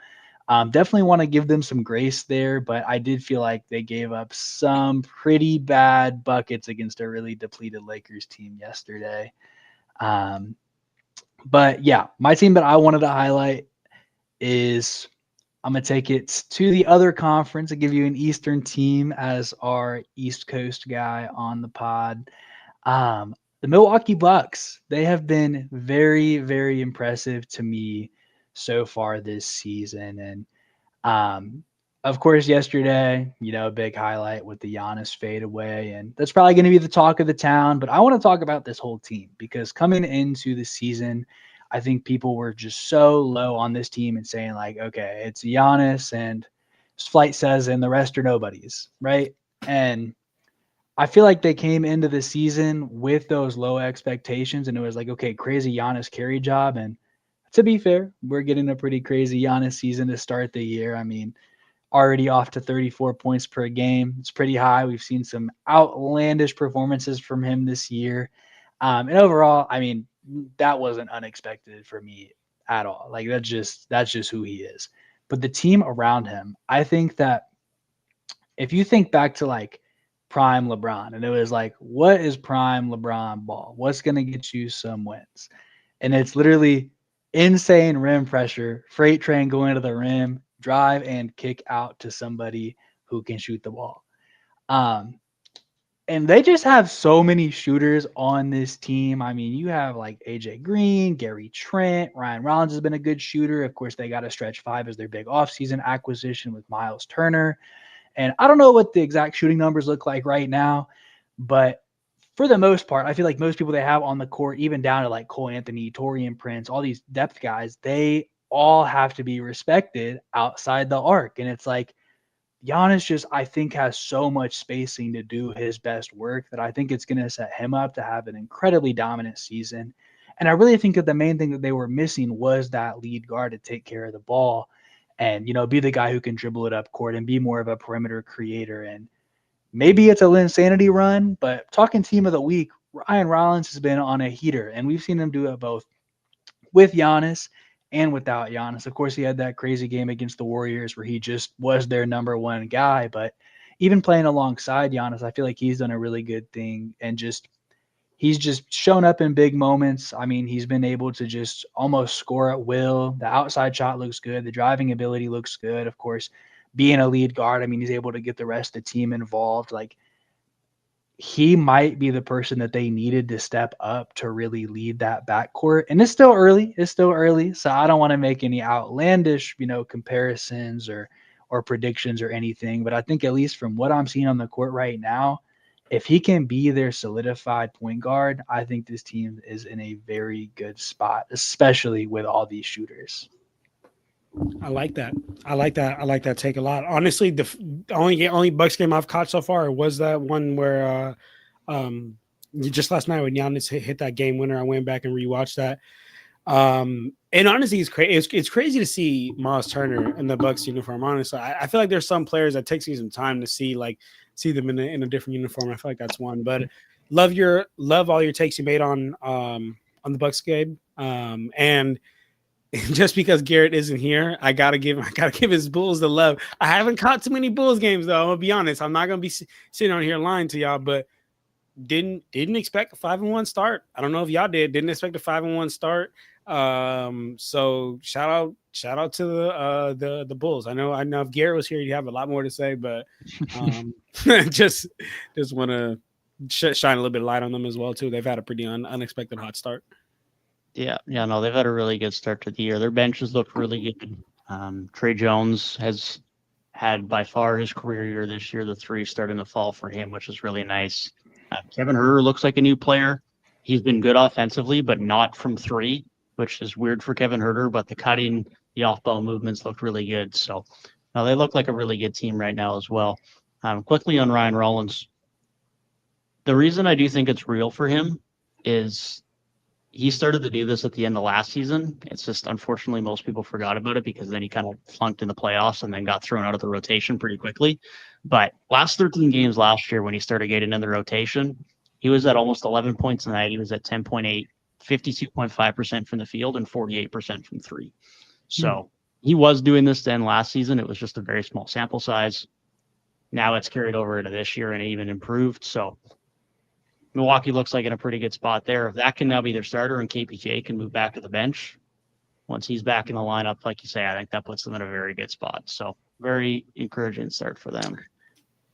definitely want to give them some grace there, but I did feel like they gave up some pretty bad buckets against a really depleted Lakers team yesterday. But yeah, my team that I wanted to highlight is I'm going to take it to the other conference and give you an Eastern team as our East Coast guy on the pod. The Milwaukee Bucks, they have been very, very impressive to me so far this season. And of course, yesterday, a big highlight with the Giannis fadeaway, and that's probably going to be the talk of the town. But I want to talk about this whole team because coming into the season, I think people were just so low on this team and saying like, okay, it's Giannis and Flight says, and the rest are nobodies, right? And I feel like they came into the season with those low expectations, and it was like, okay, crazy Giannis carry job. And to be fair, we're getting a pretty crazy Giannis season to start the year. I mean, already off to 34 points per game. It's pretty high. We've seen some outlandish performances from him this year. And overall, I mean, that wasn't unexpected for me at all. Like that's just who he is. But the team around him, I think that if you think back to like prime LeBron, and it was like, what is prime LeBron ball? What's going to get you some wins? And it's literally insane rim pressure, freight train going to the rim, drive and kick out to somebody who can shoot the ball. And they just have so many shooters on this team. I mean, you have like AJ Green, Gary Trent, Ryan Rollins has been a good shooter. Of course, they got a stretch 5 as their big offseason acquisition with Miles Turner. And I don't know what the exact shooting numbers look like right now, but for the most part, I feel like most people they have on the court, even down to like Cole Anthony, Taurean Prince, all these depth guys, they all have to be respected outside the arc. And it's like Giannis just, I think, has so much spacing to do his best work that I think it's going to set him up to have an incredibly dominant season. And I really think that the main thing that they were missing was that lead guard to take care of the ball and, be the guy who can dribble it up court and be more of a perimeter creator. And maybe it's a Linsanity run, but talking team of the week, Ryan Rollins has been on a heater, and we've seen him do it both with Giannis and without Giannis. Of course, he had that crazy game against the Warriors where he just was their number one guy, but even playing alongside Giannis, I feel like he's done a really good thing and he's just shown up in big moments. I mean, he's been able to just almost score at will. The outside shot looks good. The driving ability looks good. Of course, being a lead guard, I mean, he's able to get the rest of the team involved. Like, he might be the person that they needed to step up to really lead that backcourt. And it's still early. So I don't want to make any outlandish, comparisons or predictions or anything. But I think at least from what I'm seeing on the court right now, if he can be their solidified point guard, I think this team is in a very good spot, especially with all these shooters. I like that. I like that take a lot. Honestly, the only Bucks game I've caught so far was that one where just last night when Giannis hit that game winner. I went back and rewatched that. And honestly, it's crazy to see Miles Turner in the Bucks uniform. Honestly, I feel like there's some players that takes me some time to see them in a different uniform. I feel like that's one. But love all your takes you made on the Bucks game. And just because Garrett isn't here, I gotta give his Bulls the love. I haven't caught too many Bulls games though. I'm gonna be honest. I'm not gonna be sitting on here lying to y'all, but didn't expect a 5-1 start. I don't know if y'all did. Didn't expect a 5-1 start. So shout out to the Bulls. I know if Garrett was here, he'd have a lot more to say, but just want to shine a little bit of light on them as well too. They've had a pretty unexpected hot start. Yeah, no, they've had a really good start to the year. Their benches look really good. Trey Jones has had by far his career year this year. The three starting to fall for him, which is really nice. Kevin Huerter looks like a new player. He's been good offensively, but not from three, which is weird for Kevin Huerter. But the cutting, the off-ball movements look really good. So now they look like a really good team right now as well. Quickly on Ryan Rollins, the reason I do think it's real for him is he started to do this at the end of last season. It's just, unfortunately, most people forgot about it because then he kind of flunked in the playoffs and then got thrown out of the rotation pretty quickly. But last 13 games last year, when he started getting in the rotation, he was at almost 11 points a night. He was at 10.8, 52.5% from the field and 48% from three. So he was doing this then last season. It was just a very small sample size. Now it's carried over into this year and even improved. So Milwaukee looks like in a pretty good spot there. If that can now be their starter and KPJ can move back to the bench, once he's back in the lineup, like you say, I think that puts them in a very good spot. So very encouraging start for them.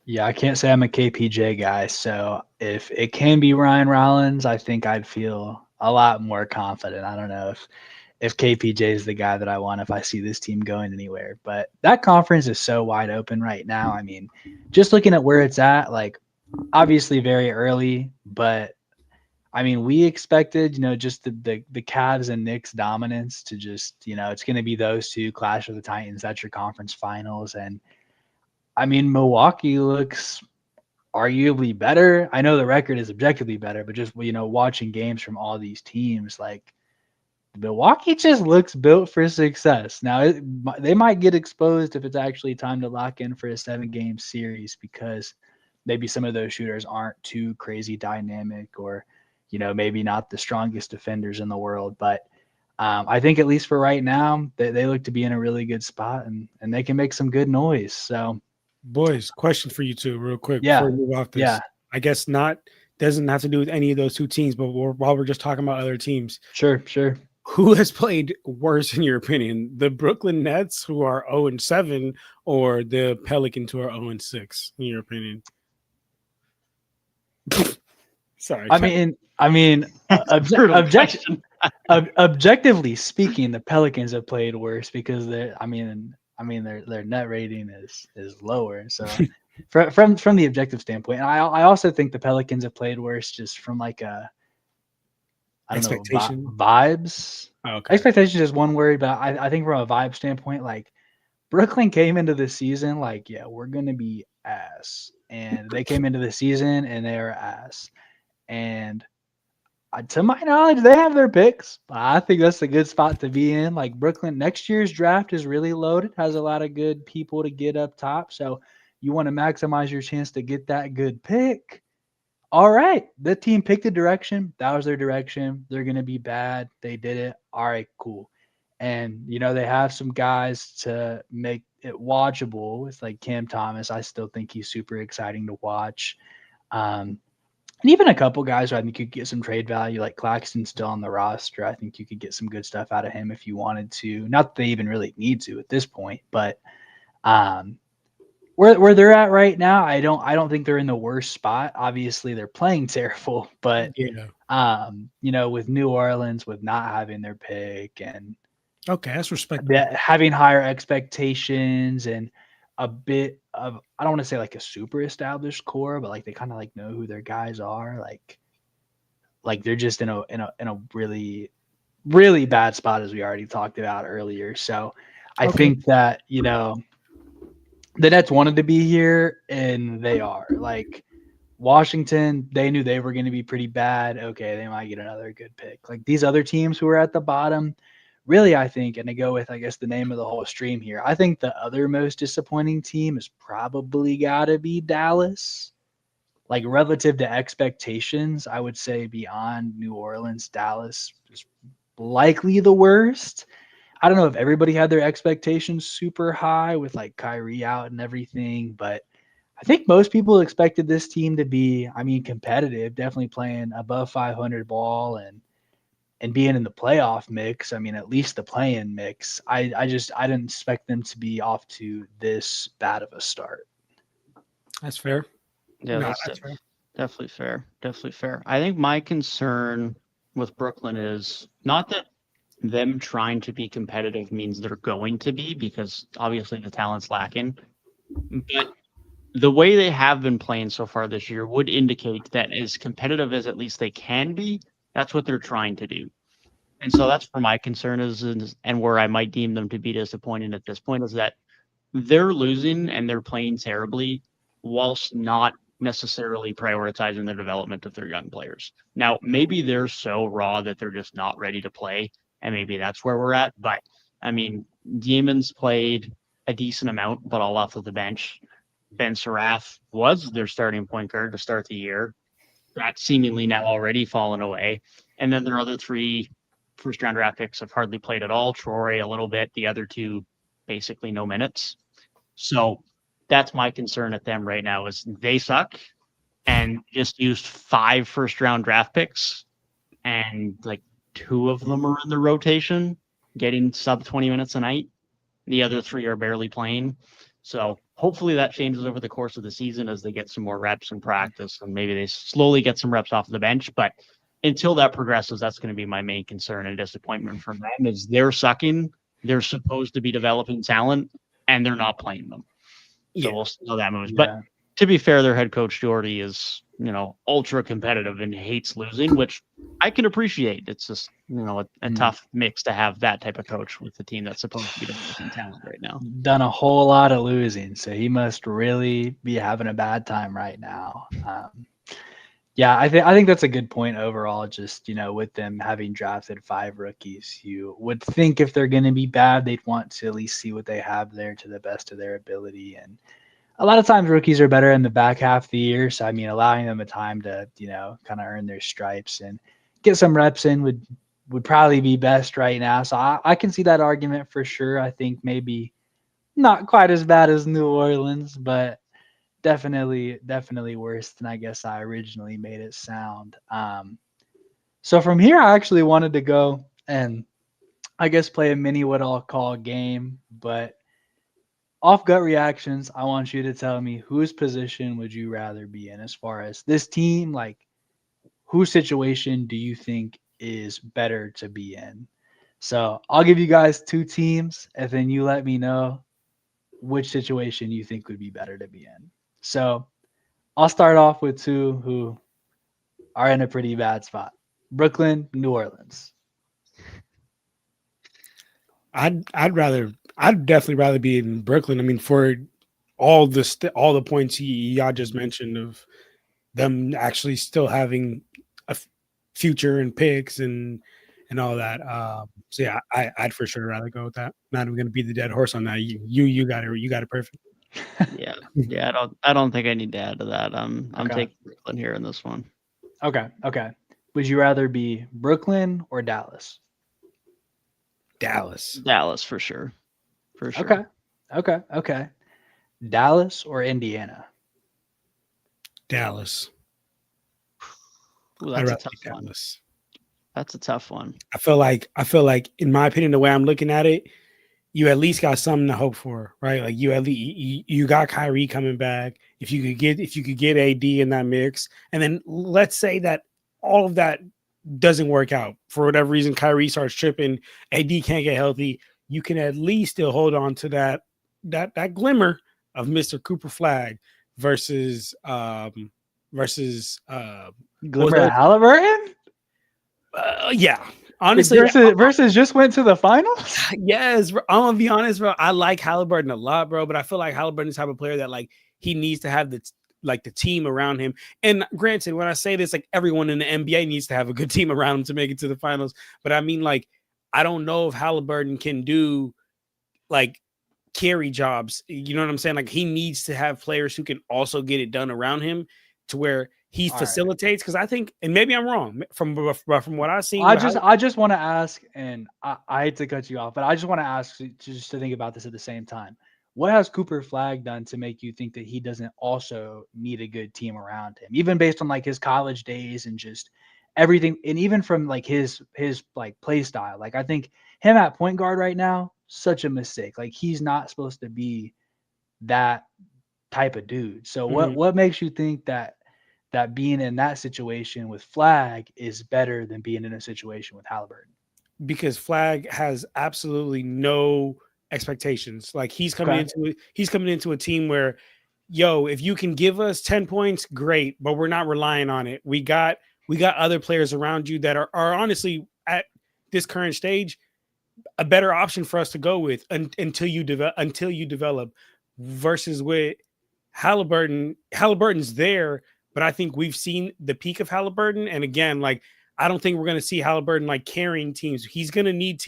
Yeah, I can't say I'm a KPJ guy. So if it can be Ryan Rollins, I think I'd feel a lot more confident. I don't know if KPJ is the guy that I want if I see this team going anywhere. But that conference is so wide open right now. I mean, just looking at where it's at, like, obviously very early, but I mean, we expected, just the Cavs and Knicks dominance to just, it's going to be those two clash with the Titans. That's your conference finals. And I mean, Milwaukee looks arguably better. I know the record is objectively better, but just, watching games from all these teams, like Milwaukee just looks built for success. Now they might get exposed if it's actually time to lock in for a 7-game series because maybe some of those shooters aren't too crazy dynamic or, maybe not the strongest defenders in the world. But I think at least for right now, they look to be in a really good spot and they can make some good noise. So, boys, question for you two real quick before we move off this. Yeah. I guess doesn't have to do with any of those two teams, but while we're just talking about other teams. Sure. Who has played worse in your opinion? The Brooklyn Nets, who are 0-7, or the Pelicans, who are 0-6 in your opinion? Sorry. I mean, objectively speaking, the Pelicans have played worse because I mean, their net rating is lower. So from the objective standpoint, and I also think the Pelicans have played worse just from like a I don't know Expectation. vibes. Oh, okay. Expectations is one word, but I think from a vibe standpoint, like Brooklyn came into the season like, yeah, we're gonna be ass, and they came into the season and they are ass. And to my knowledge, they have their picks. I think that's a good spot to be in. Like Brooklyn, next year's draft is really loaded, has a lot of good people to get up top. So you want to maximize your chance to get that good pick. All right, the team picked a direction. That was their direction. They're going to be bad. They did it. All right, cool. And, they have some guys to make it watchable. It's like Cam Thomas. I still think he's super exciting to watch. And even a couple guys who I think you could get some trade value, like Claxton's still on the roster. I think you could get some good stuff out of him if you wanted to. Not that they even really need to at this point, but where they're at right now, I don't think they're in the worst spot. Obviously, they're playing terrible, but with New Orleans, with not having their pick and okay, that's respectable. having higher expectations and a bit of, I don't want to say like a super established core, but like they kind of like know who their guys are. Like they're just in a really, really bad spot, as we already talked about earlier. So I think that, the Nets wanted to be here and they are. Like Washington, they knew they were going to be pretty bad. Okay, they might get another good pick. Like these other teams who are at the bottom, really, I think, and to go with, I guess, the name of the whole stream here, I think the other most disappointing team is probably got to be Dallas. Like relative to expectations, I would say beyond New Orleans, Dallas is likely the worst. I don't know if everybody had their expectations super high with like Kyrie out and everything, but I think most people expected this team to be, competitive, definitely playing above 500 ball and being in the playoff mix. I mean, at least the play-in mix. I didn't expect them to be off to this bad of a start. That's fair. Yeah, that's fair. Definitely fair. Definitely fair. I think my concern with Brooklyn is not that them trying to be competitive means they're going to be, because obviously the talent's lacking. But the way they have been playing so far this year would indicate that as competitive as at least they can be, that's what they're trying to do. And so that's where my concern is, and where I might deem them to be disappointing at this point, is that they're losing and they're playing terribly whilst not necessarily prioritizing the development of their young players. Now, maybe they're so raw that they're just not ready to play, and maybe that's where we're at. But, Demons played a decent amount, but all off of the bench. Ben Sarath was their starting point guard to start the year. That's seemingly now already fallen away. And then their other three first-round draft picks have hardly played at all. Troy a little bit. The other two, basically no minutes. So that's my concern at them right now, is they suck and just used 5 first-round draft picks, and like 2 of them are in the rotation, getting sub 20 minutes a night. The other 3 are barely playing. So hopefully that changes over the course of the season as they get some more reps in practice, and maybe they slowly get some reps off the bench. But until that progresses, that's going to be my main concern and disappointment from them, is they're sucking. They're supposed to be developing talent, and they're not playing them. So we'll see how that moves. Yeah. But to be fair, their head coach, Jordy, is, ultra competitive and hates losing, which I can appreciate. It's just, a tough mix to have that type of coach with the team that's supposed to be developing talent right now. Done a whole lot of losing, so he must really be having a bad time right now. I think that's a good point overall. Just, with them having drafted 5 rookies, you would think if they're going to be bad, they'd want to at least see what they have there to the best of their ability. And a lot of times rookies are better in the back half of the year. So, allowing them a time to, kind of earn their stripes and get some reps in would probably be best right now. So I can see that argument for sure. I think maybe not quite as bad as New Orleans, but definitely worse than I guess I originally made it sound. So from here, I actually wanted to go and I guess play a mini what I'll call game, but off gut reactions, I want you to tell me whose position would you rather be in as far as this team, like whose situation do you think is better to be in? So I'll give you guys 2 teams and then you let me know which situation you think would be better to be in. So I'll start off with two who are in a pretty bad spot. Brooklyn, New Orleans. I'd definitely rather be in Brooklyn. I mean, for all the points y'all just mentioned of them actually still having a future and picks and all that. So yeah, I'd for sure rather go with that. Not even going to beat the dead horse on that. You got it perfect. Yeah. I don't think I need to add to that. I'm Okay. taking Brooklyn here in this one. Okay. Would you rather be Brooklyn or Dallas? Dallas for sure. For sure. Okay. Dallas or Indiana? Dallas. Ooh, I'd that's a rather tough be one. Dallas. That's a tough one. I feel like, in my opinion, the way I'm looking at it, you at least got something to hope for, right? Like you at least you got Kyrie coming back. If you could get AD in that mix, and then let's say that all of that doesn't work out for whatever reason, Kyrie starts tripping, AD can't get healthy, you can at least still hold on to that glimmer of Mr. Cooper Flag versus Glimmer at Halliburton? Yeah. Honestly, versus just went to the finals. Yes, bro. I'm gonna be honest, bro. I like Halliburton a lot, bro, but I feel like Halliburton's the type of player that like he needs to have the team around him. And granted, when I say this, like everyone in the NBA needs to have a good team around him to make it to the finals. But I mean, like, I don't know if Halliburton can do like carry jobs. You know what I'm saying? Like he needs to have players who can also get it done around him to where he facilitates. Because I think, and maybe I'm wrong from what I've seen. I just want to ask, and I hate to cut you off, but I just want to ask just to think about this at the same time. What has Cooper Flag done to make you think that he doesn't also need a good team around him, even based on like his college days and just everything, and even from like his like play style? Like I think him at point guard right now, such a mistake. Like he's not supposed to be that type of dude. So what makes you think that being in that situation with Flag is better than being in a situation with Halliburton? Because Flag has absolutely no expectations. Like he's coming into a team where, if you can give us 10 points, great, but we're not relying on it. We got other players around you that are honestly at this current stage a better option for us to go with until you develop. Versus with Halliburton's there, but I think we've seen the peak of Halliburton. And again, like I don't think we're going to see Halliburton like carrying teams. He's going to need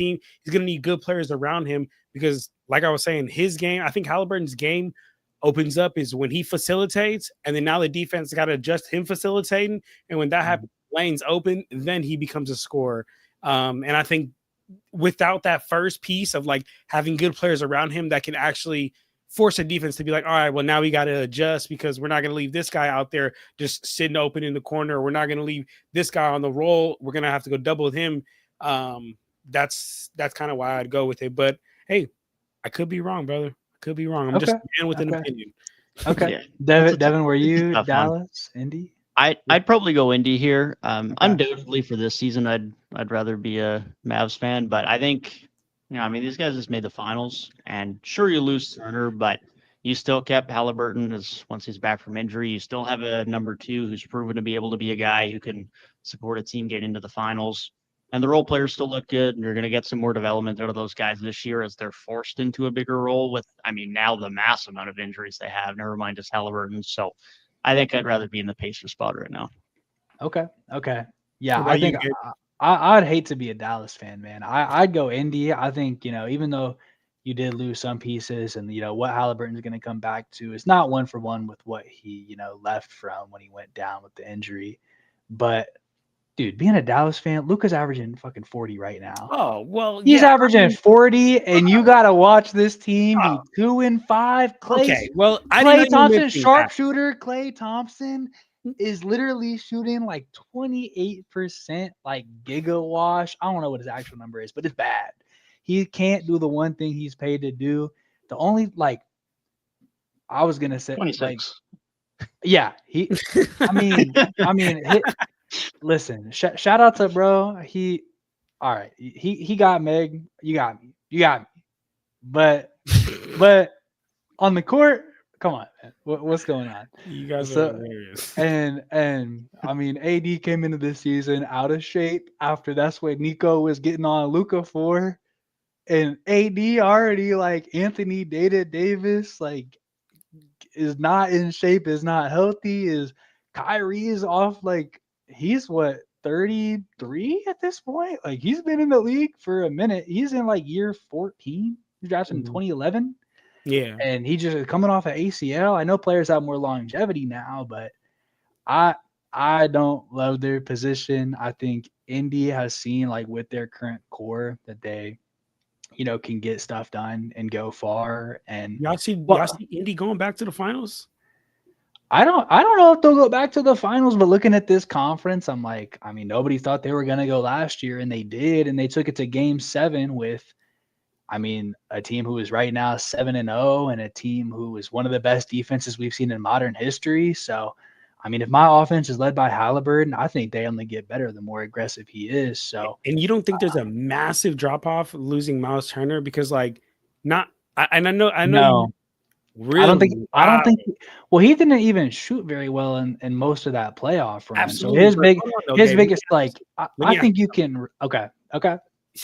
good players around him because, like I was saying, I think Halliburton's game opens up is when he facilitates, and then now the defense got to adjust him facilitating. And when that happens, lanes open, then he becomes a scorer. And I think without that first piece of like having good players around him that can actually force a defense to be like, all right, well, now we got to adjust because we're not going to leave this guy out there just sitting open in the corner. Or we're not going to leave this guy on the roll. We're going to have to go double with him. That's kind of why I'd go with it. But hey, I could be wrong, brother. I could be wrong. I'm just a man with an opinion. Okay. Yeah. Devin, were you Dallas, Indy? I'd probably go Indy here. Undoubtedly for this season, I'd rather be a Mavs fan, but I think, these guys just made the finals, and sure you lose Turner, but you still kept Halliburton once he's back from injury. You still have a number 2 who's proven to be able to be a guy who can support a team get into the finals. And the role players still look good, and you're going to get some more development out of those guys this year as they're forced into a bigger role with, now the mass amount of injuries they have, never mind just Halliburton. So I think I'd rather be in the Pacers spot right now. Okay. Yeah, I think I'd hate to be a Dallas fan, man. I'd go Indy. I think, even though you did lose some pieces and, what Halliburton's going to come back to, it's not one for one with what he, left from when he went down with the injury. But, dude, being a Dallas fan, Luka's averaging fucking 40 right now. Oh, well, he's averaging 40, and you got to watch this team be 2-5. Klay Thompson, sharpshooter. Klay Thompson is literally shooting like 28%, like gigawash. I don't know what his actual number is, but it's bad. He can't do the one thing he's paid to do. The only I was gonna say 26. Listen, shout out to bro. He got Meg. You got me. But on the court, come on, man. What's going on? You guys are So, hilarious. and I mean, AD came into this season out of shape. After that's what Nico was getting on Luka for, and AD already like Anthony Davis like is not in shape, is not healthy. Is Kyrie is off like he's what 33 at this point? Like he's been in the league for a minute. He's in like year 14. He drafted in 2011. Yeah. And he just coming off an ACL. I know players have more longevity now, but I don't love their position. I think Indy has seen like with their current core that they, can get stuff done and go far. And Y'all see Indy going back to the finals? I don't know if they'll go back to the finals, but looking at this conference, I'm like, I mean, nobody thought they were gonna go last year, and they did, and they took it to Game 7 with, I mean, a team who is right now 7-0 and a team who is one of the best defenses we've seen in modern history. So, I mean, if my offense is led by Halliburton, I think they only get better the more aggressive he is. So, and you don't think there's a massive drop off losing Miles Turner because like I know no. you really I don't think well, he didn't even shoot very well in most of that playoff run. Absolutely. So his biggest like I think you can okay.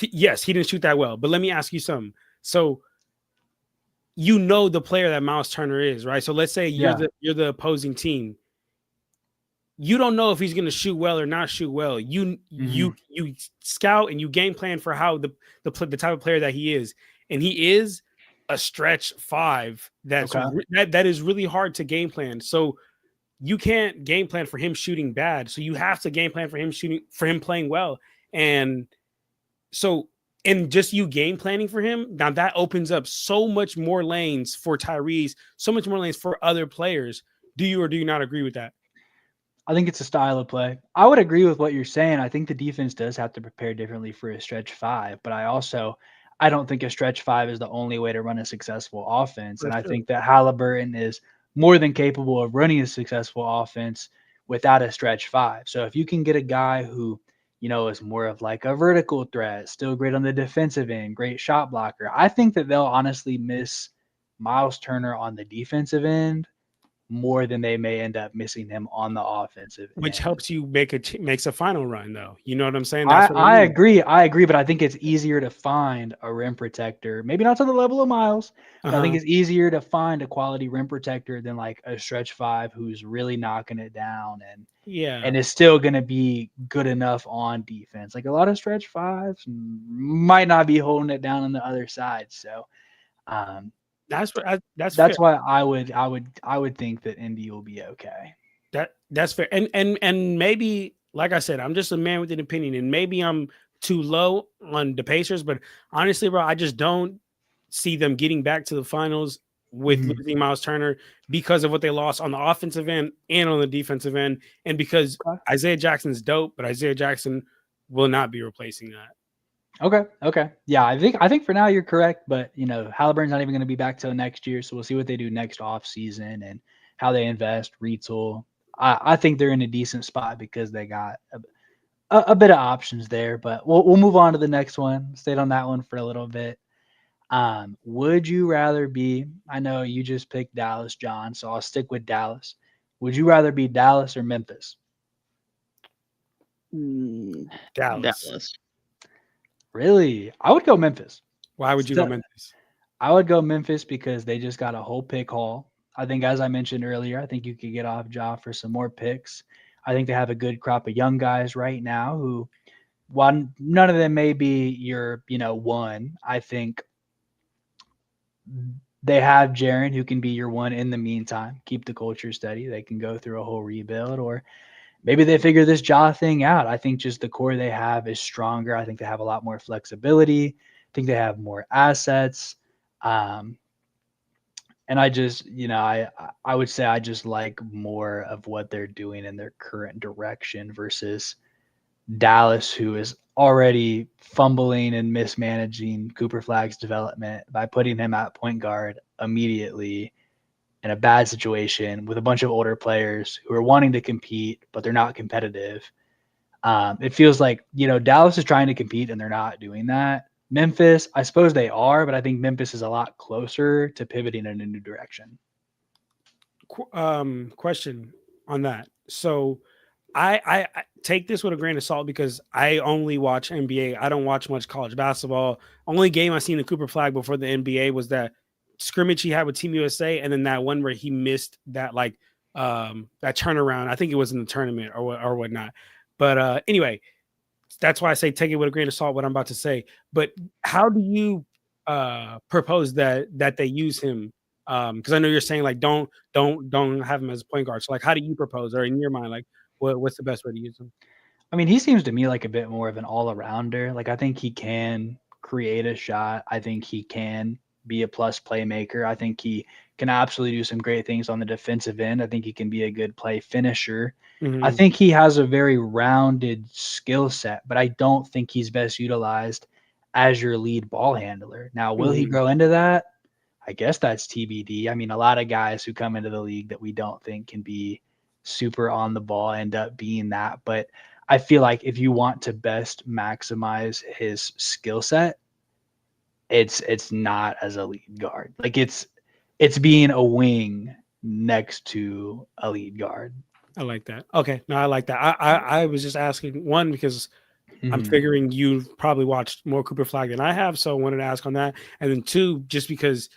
Yes, he didn't shoot that well, but let me ask you something. So the player that Miles Turner is, right? So let's say you're the opposing team. You don't know if he's going to shoot well or not shoot well. You scout and you game plan for how the type of player that he is, and he is a stretch 5 that is really hard to game plan. So you can't game plan for him shooting bad. So you have to game plan for him playing well. And so and just you game planning for him, now that opens up so much more lanes for Tyrese, so much more lanes for other players. Do you or do you not agree with that? I think it's a style of play. I would agree with what you're saying. I think the defense does have to prepare differently for a stretch 5, but I don't think a stretch 5 is the only way to run a successful offense. And I think that Halliburton is more than capable of running a successful offense without a stretch 5. So if you can get a guy who, is more of like a vertical threat, still great on the defensive end, great shot blocker, I think that they'll honestly miss Miles Turner on the defensive end more than they may end up missing him on the offensive Which end. helps you makes a final run, though. You know what I'm saying? That's I agree, but I think it's easier to find a rim protector. Maybe not to the level of Miles, but I think it's easier to find a quality rim protector than like a stretch 5 who's really knocking it down and is still going to be good enough on defense. Like a lot of stretch 5s might not be holding it down on the other side. So, that's why I would think that Indy will be okay. That's fair. And maybe, like I said, I'm just a man with an opinion, and maybe I'm too low on the Pacers, but honestly, bro, I just don't see them getting back to the finals with losing Miles Turner because of what they lost on the offensive end and on the defensive end, and because Isaiah Jackson's dope, but Isaiah Jackson will not be replacing that. Okay. Yeah, I think for now you're correct, but Halliburton's not even going to be back till next year, so we'll see what they do next off season and how they invest, retool. I think they're in a decent spot because they got a bit of options there, but we'll move on to the next one. Stayed on that one for a little bit. Would you rather be? I know you just picked Dallas, John, so I'll stick with Dallas. Would you rather be Dallas or Memphis? Dallas. Really? I would go Memphis. Why would you go Memphis? I would go Memphis because they just got a whole pick haul. I think, as I mentioned earlier, I think you could get off Ja for some more picks. I think they have a good crop of young guys right now who, while none of them may be your, one, I think they have Jaren who can be your one in the meantime. Keep the culture steady. They can go through a whole rebuild, or maybe they figure this Ja thing out. I think just the core they have is stronger. I think they have a lot more flexibility. I think they have more assets. And I just, I would say I just like more of what they're doing in their current direction versus Dallas, who is already fumbling and mismanaging Cooper Flagg's development by putting him at point guard immediately in a bad situation with a bunch of older players who are wanting to compete, but they're not competitive. It feels like, Dallas is trying to compete and they're not doing that. Memphis, I suppose they are, but I think Memphis is a lot closer to pivoting in a new direction. Question on that. So I take this with a grain of salt because I only watch NBA. I don't watch much college basketball. Only game I seen the Cooper Flag before the NBA was that scrimmage he had with Team USA, and then that one where he missed that that turnaround. I think it was in the tournament or whatnot. But anyway, that's why I say take it with a grain of salt what I'm about to say. But how do you propose that they use him? Because I know you're saying like don't have him as a point guard. So like, how do you propose, or in your mind, like what's the best way to use him? I mean, he seems to me like a bit more of an all-arounder. Like, I think he can create a shot. I think he can be a plus playmaker. I think he can absolutely do some great things on the defensive end. I think he can be a good play finisher. I think he has a very rounded skill set, but I don't think he's best utilized as your lead ball handler. Now, will he grow into that? I guess that's TBD. I mean, a lot of guys who come into the league that we don't think can be super on the ball end up being that. But I feel like if you want to best maximize his skill set, it's not as a lead guard. Like it's being a wing next to a lead guard. I like that. Okay, no, I like that. I was just asking one because I'm figuring you've probably watched more Cooper Flag than I have, so I wanted to ask on that. And then two, just because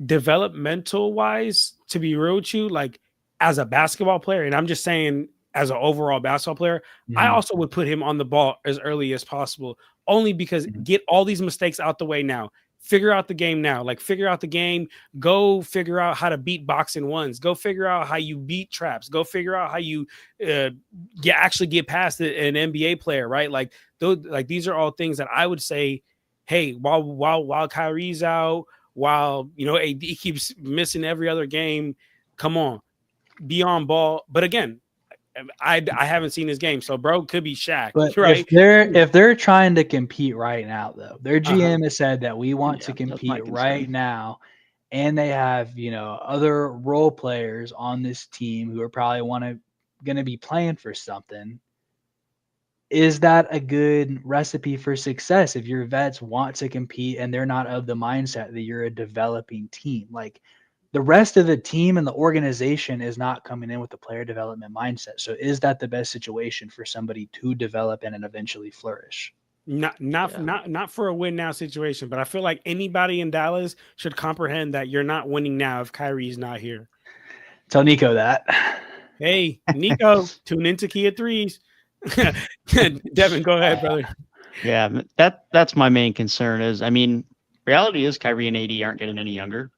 developmental wise, to be real with you, like as a basketball player, and I'm just saying as an overall basketball player, I also would put him on the ball as early as possible, only because get all these mistakes out the way now. Figure out the game now. Like figure out the game. Go figure out how to beat boxing ones. Go figure out how you beat traps. Go figure out how you actually get past an NBA player, right? Like those, like these are all things that I would say, hey, while Kyrie's out, while AD keeps missing every other game, come on, be on ball. But again, I haven't seen his game, so bro could be Shaq. But right? if they're trying to compete right now, though, their GM has said that we want to compete right now, and they have other role players on this team who are probably going to be playing for something. Is that a good recipe for success if your vets want to compete and they're not of the mindset that you're a developing team? Like the rest of the team and the organization is not coming in with the player development mindset. So is that the best situation for somebody to develop and eventually flourish? Not for a win now situation, but I feel like anybody in Dallas should comprehend that you're not winning now if Kyrie's not here. Tell Nico that. Hey, Nico, tune into Kia Threes. Devin, go ahead, brother. Yeah, that's my main concern is, I mean, reality is Kyrie and AD aren't getting any younger.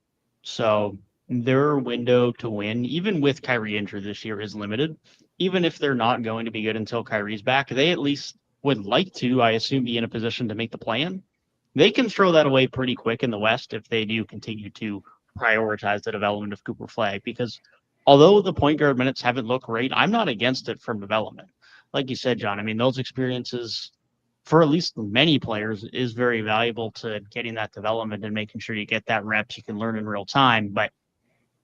So their window to win, even with Kyrie injured this year, is limited. Even if they're not going to be good until Kyrie's back, they at least would like to, I assume, be in a position to make the play-in. They can throw that away pretty quick in the West if they do continue to prioritize the development of Cooper Flag, because although the point guard minutes haven't looked great, I'm not against it from development. Like you said, John, I mean, those experiences for at least many players is very valuable to getting that development and making sure you get that reps, you can learn in real time. But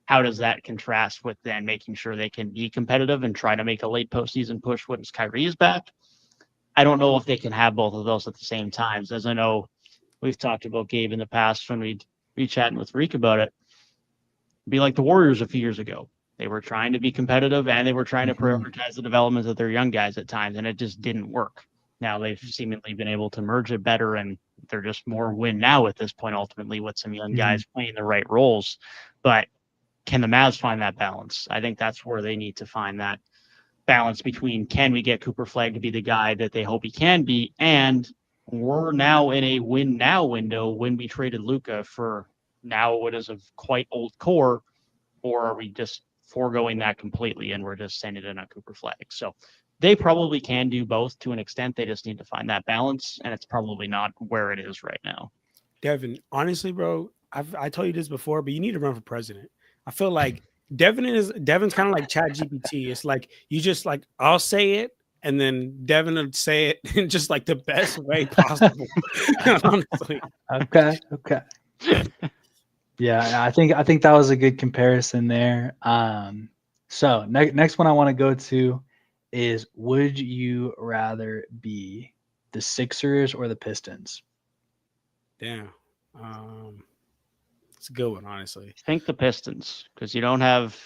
how does that contrast with then making sure they can be competitive and try to make a late postseason push once Kyrie is back? I don't know if they can have both of those at the same time. As I know we've talked about Gabe in the past when we'd be chatting with Reek about it. It'd be like the Warriors a few years ago. They were trying to be competitive and they were trying to prioritize the development of their young guys at times, and it just didn't work. Now they've seemingly been able to merge it better, and they're just more win now at this point, ultimately, with some young guys playing the right roles. But can the Mavs find that balance? I think that's where they need to find that balance between, can we get Cooper Flag to be the guy that they hope he can be, and we're now in a win now window when we traded Luka for now what is a quite old core, or are we just foregoing that completely and we're just sending it on Cooper Flag? So they probably can do both to an extent. They just need to find that balance, and it's probably not where it is right now. Devin, honestly, bro, I told you this before, but you need to run for president. I feel like Devin's kind of like ChatGPT. It's like you just like, I'll say it, and then Devin will say it in just like the best way possible. Honestly. Okay. Yeah, I think that was a good comparison there. So next one I want to go to is, would you rather be the Sixers or the Pistons? Damn. It's a good one, honestly. Think the Pistons, because you don't have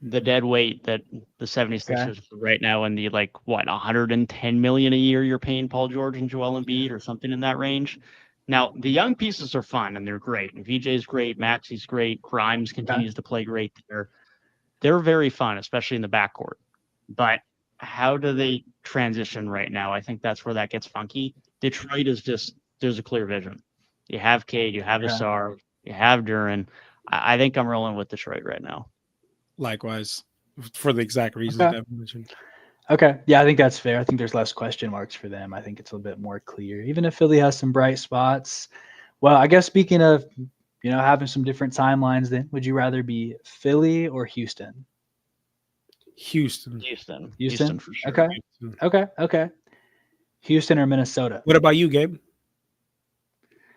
the dead weight that the 76ers right now in the, like, what, 110 million a year you're paying Paul George and Joel Embiid or something in that range. Now, the young pieces are fun and they're great. And VJ's great, Maxi's great, Grimes continues to play great there. They're very fun, especially in the backcourt. But how do they transition right now? I think that's where that gets funky. Detroit is just, there's a clear vision. You have Cade, you have Asar, you have Duran. I think I'm rolling with Detroit right now. Likewise, for the exact reasons Devin mentioned. Okay. Yeah, I think that's fair. I think there's less question marks for them. I think it's a little bit more clear, even if Philly has some bright spots. Well, I guess speaking of, having some different timelines, then would you rather be Philly or Houston? Houston For sure. Okay. Houston or Minnesota? What about you, Gabe?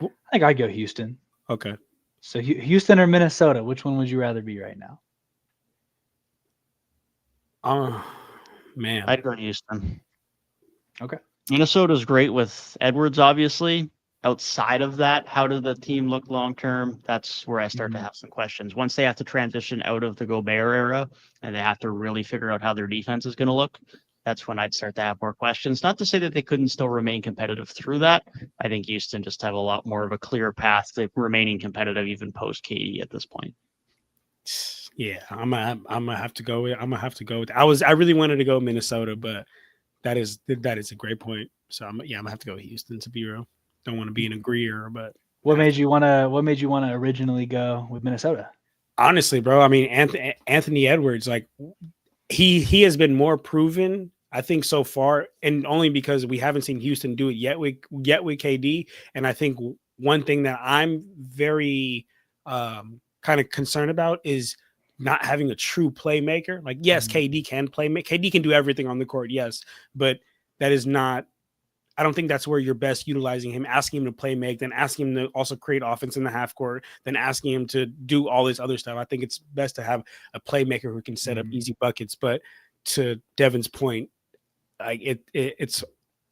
I think I'd go Houston. Okay. So Houston or Minnesota, which one would you rather be right now? Man. I'd go to Houston. Okay. Minnesota's great with Edwards, obviously. Outside of that, how does the team look long term? That's where I start to have some questions. Once they have to transition out of the Gobert era and they have to really figure out how their defense is going to look, that's when I'd start to have more questions. Not to say that they couldn't still remain competitive through that. I think Houston just have a lot more of a clear path to remaining competitive even post KD at this point. Yeah, I'm gonna have to go with. I really wanted to go Minnesota, but that is a great point. So I'm gonna have to go Houston, to be real. Don't want to be an agreeer, but what made you wanna originally go with Minnesota? Honestly, bro, I mean Anthony Edwards, like he has been more proven, I think, so far, and only because we haven't seen Houston do it yet with KD. And I think one thing that I'm very kind of concerned about is not having a true playmaker. Like, yes, KD can play. KD can do everything on the court, yes, but that is not. I don't think that's where you're best utilizing him, asking him to play make, then asking him to also create offense in the half court, then asking him to do all this other stuff. I think it's best to have a playmaker who can set up easy buckets. But to Devin's point, like it's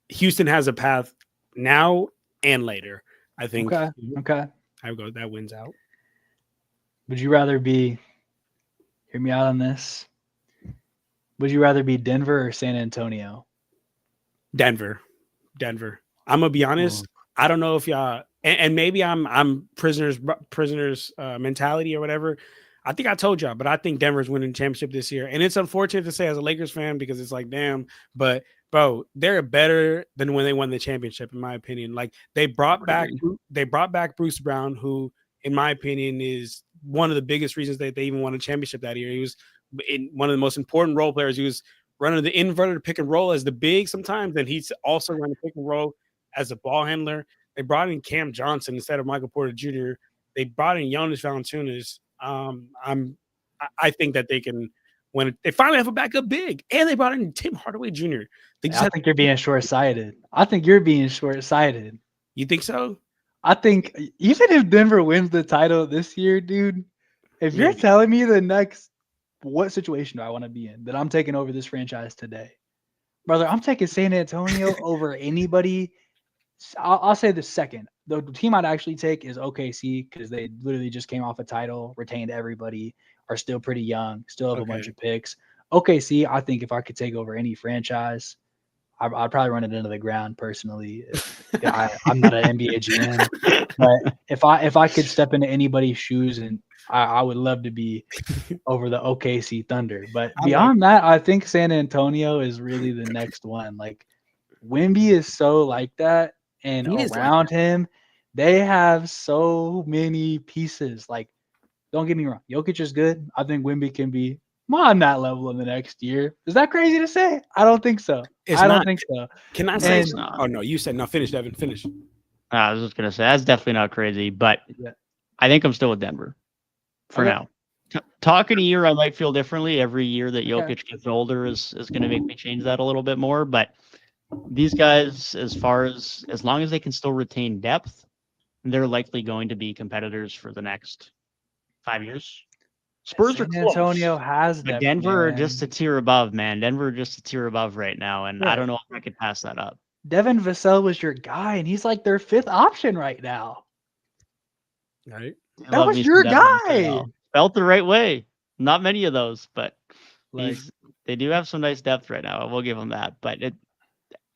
Houston has a path now and later. I think. Okay. I would go that wins out. Would you rather be? Hear me out on this. Would you rather be Denver or San Antonio? Denver. I'm gonna be honest. I don't know if y'all and maybe I'm prisoners mentality or whatever. I think I told y'all, but I think Denver's winning the championship this year. And it's unfortunate to say as a Lakers fan because it's like, damn, but bro, they're better than when they won the championship, in my opinion. Like they brought back Bruce Brown, who, in my opinion, is one of the biggest reasons that they even won a championship that year. He was one of the most important role players. He was running the inverted pick and roll as the big sometimes, and he's also running pick and roll as a ball handler. They brought in Cam Johnson instead of Michael Porter Jr. They brought in Jonas Valanciunas. I think that they can win. They finally have a backup big, and they brought in Tim Hardaway Jr. I think you're being short-sighted. I think you're being short-sighted. You think so? I think even if Denver wins the title this year, dude, if you're telling me the next what situation do I want to be in that I'm taking over this franchise today, brother, I'm taking San Antonio over anybody. I'll say the second. The team I'd actually take is OKC because they literally just came off a title, retained everybody, are still pretty young, still have a bunch of picks. OKC, I think if I could take over any franchise, I'd probably run it into the ground personally. I'm not an NBA GM, but if I could step into anybody's shoes, and I would love to be over the OKC Thunder. But beyond that, I think San Antonio is really the next one. Like Wemby is so like that, and around him, they have so many pieces. Like, don't get me wrong, Jokic is good. I think Wemby can be on that level in the next year. Is that crazy to say? I don't think so. I don't think so. Can I say so? Oh, no, you said no. Finish, Devin. Finish. I was just going to say, that's definitely not crazy, but I think I'm still with Denver for now. Talking a year, I might feel differently. Every year that Jokic gets older is going to make me change that a little bit more. But these guys, as long as they can still retain depth, they're likely going to be competitors for the next 5 years. Spurs are close. Antonio has but Denver are just a tier above, man. Denver are just a tier above right now, and I don't know if I could pass that up. Devin Vassell was your guy, and he's like their fifth option right now. Right. That was your guy. Felt the right way. Not many of those, but Like, they do have some nice depth right now. We'll give them that. But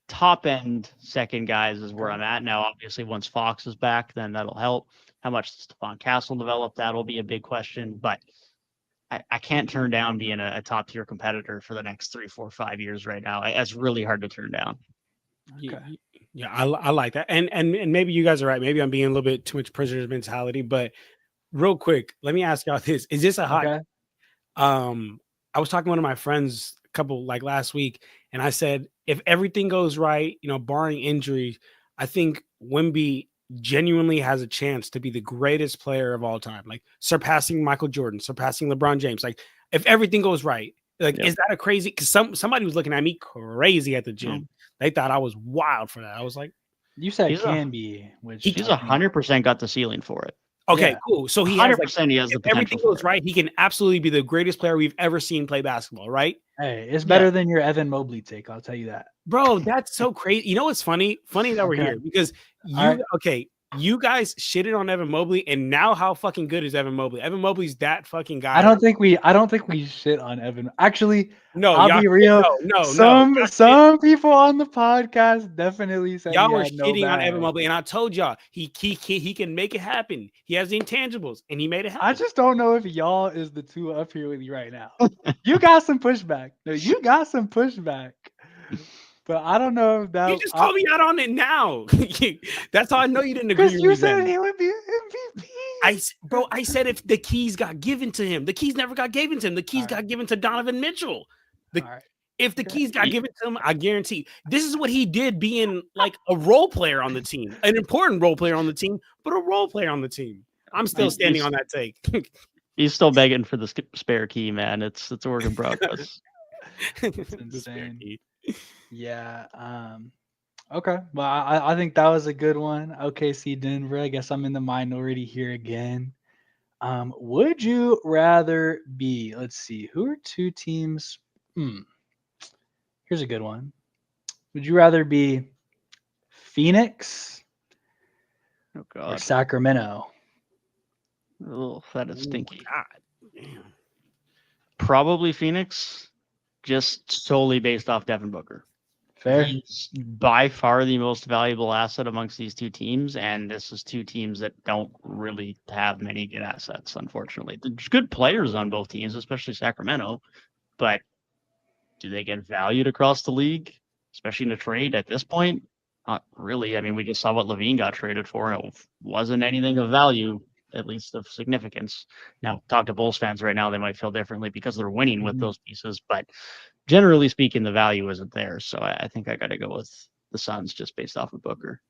top end second guys is where I'm at now. Obviously, once Fox is back, then that'll help. How much does Stephon Castle develop? That'll be a big question. But I can't turn down being a top tier competitor for the next 3, 4, 5 years right now. It's really hard to turn down. okay. Yeah, I like that. And maybe you guys are right. Maybe I'm being a little bit too much prisoner's mentality. But real quick, let me ask y'all this: is this a hot? Okay. I was talking to one of my friends a couple like last week, and I said if everything goes right, barring injury, I think Wemby genuinely has a chance to be the greatest player of all time, like surpassing Michael Jordan, surpassing LeBron James. Like if everything goes right, like is that a crazy? Because somebody was looking at me crazy at the gym. They thought I was wild for that. I was like, you said can be, which he's 100% got the ceiling for it. Okay, cool. So he 100% he has the potential. Everything goes right, he can absolutely be the greatest player we've ever seen play basketball, right? Hey, it's better than your Evan Mobley take. I'll tell you that. Bro, that's so crazy. You know what's funny? Funny that we're here because you guys shitted on Evan Mobley, and now how fucking good is Evan Mobley? Evan Mobley's that fucking guy. I don't think we shit on Evan. Actually, no, I'll be real. Some people on the podcast definitely said y'all were shitting on Evan Mobley, and I told y'all he can make it happen. He has the intangibles, and he made it happen. I just don't know if y'all is the two up here with you right now. You got some pushback. No, you got some pushback. But I don't know if that. You just called me out on it now. That's how I know you didn't agree. Because you said he would be MVP. I said if the keys got given to him, the keys never got given to him. The keys got given to Donovan Mitchell. If the keys got given to him, I guarantee this is what he did, being like a role player on the team, an important role player on the team, but a role player on the team. I'm still standing on that take. He's still begging for the spare key, man. It's a work in progress. It's insane. Yeah. Okay. Well, I think that was a good one. OKC Denver. I guess I'm in the minority here again. Would you rather be? Let's see. Who are two teams? Here's a good one. Would you rather be Phoenix or Sacramento? Oh, that is stinky. God. Damn. Probably Phoenix, just solely based off Devin Booker. Fair. He's by far the most valuable asset amongst these two teams, and this is two teams that don't really have many good assets, unfortunately. There's good players on both teams, especially Sacramento, but do they get valued across the league, especially in a trade at this point? Not really. I mean, we just saw what Levine got traded for, and it wasn't anything of value, at least of significance. Now, talk to Bulls fans right now, they might feel differently because they're winning with those pieces, but generally speaking, the value isn't there. So I think I got to go with the Suns just based off of Booker.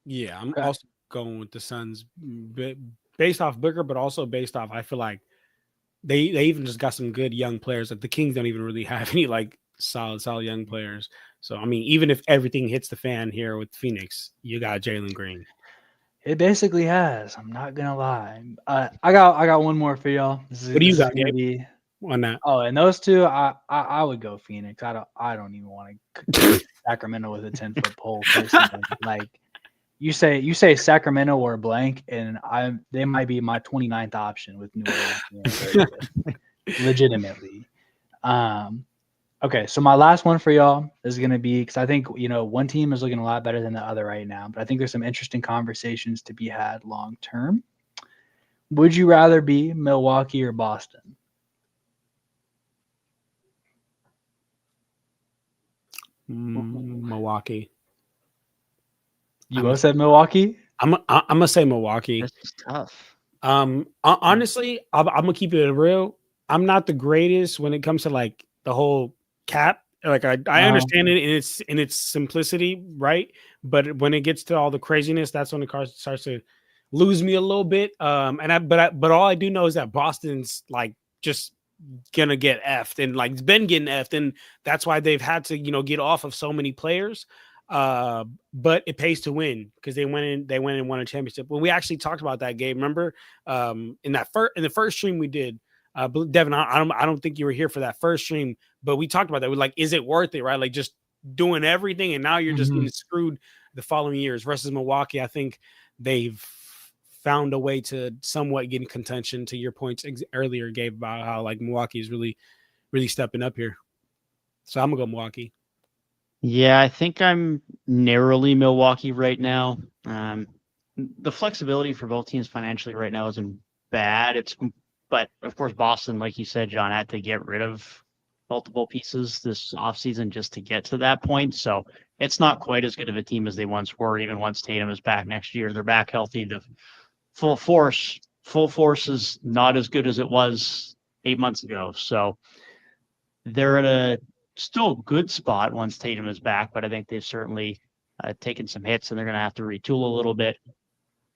Yeah, I'm also going with the Suns based off Booker, but also based off, I feel like they even just got some good young players. Like the Kings don't even really have any like solid young players. So, I mean, even if everything hits the fan here with Phoenix, you got Jalen Green. It basically has. I'm not gonna lie. I got one more for y'all. What do you got, Gabe? On that? Oh, and those two, I would go Phoenix. I don't even want to Sacramento with a 10-foot pole. Personally. Like you say Sacramento or blank, and they might be my 29th option with New Orleans. Legitimately. Okay, so my last one for y'all is going to be, because I think, one team is looking a lot better than the other right now, but I think there's some interesting conversations to be had long term. Would you rather be Milwaukee or Boston? Milwaukee. You both said Milwaukee? I'm gonna say Milwaukee. This is tough. Honestly, I'm gonna keep it real. I'm not the greatest when it comes to like the whole cap. Like I understand it in its simplicity, right? But when it gets to all the craziness, that's when it starts to lose me a little bit. But all I do know is that Boston's like just gonna get effed, and like it's been getting effed, and that's why they've had to get off of so many players. But it pays to win because they went and won a championship. When we actually talked about that game, remember in the first stream we did. Devin, I don't think you were here for that first stream, but we talked about that. We're like, is it worth it, right? Like just doing everything, and now you're just getting screwed the following years. Versus Milwaukee, I think they've found a way to somewhat get in contention. To your points earlier, Gabe, about how like Milwaukee is really stepping up here. So I'm gonna go Milwaukee. Yeah, I think I'm narrowly Milwaukee right now. The flexibility for both teams financially right now isn't bad. But of course, Boston, like you said, John, had to get rid of multiple pieces this offseason just to get to that point. So it's not quite as good of a team as they once were, even once Tatum is back next year. They're back healthy. The full force is not as good as it was 8 months ago. So they're at a still good spot once Tatum is back, but I think they've certainly taken some hits and they're going to have to retool a little bit.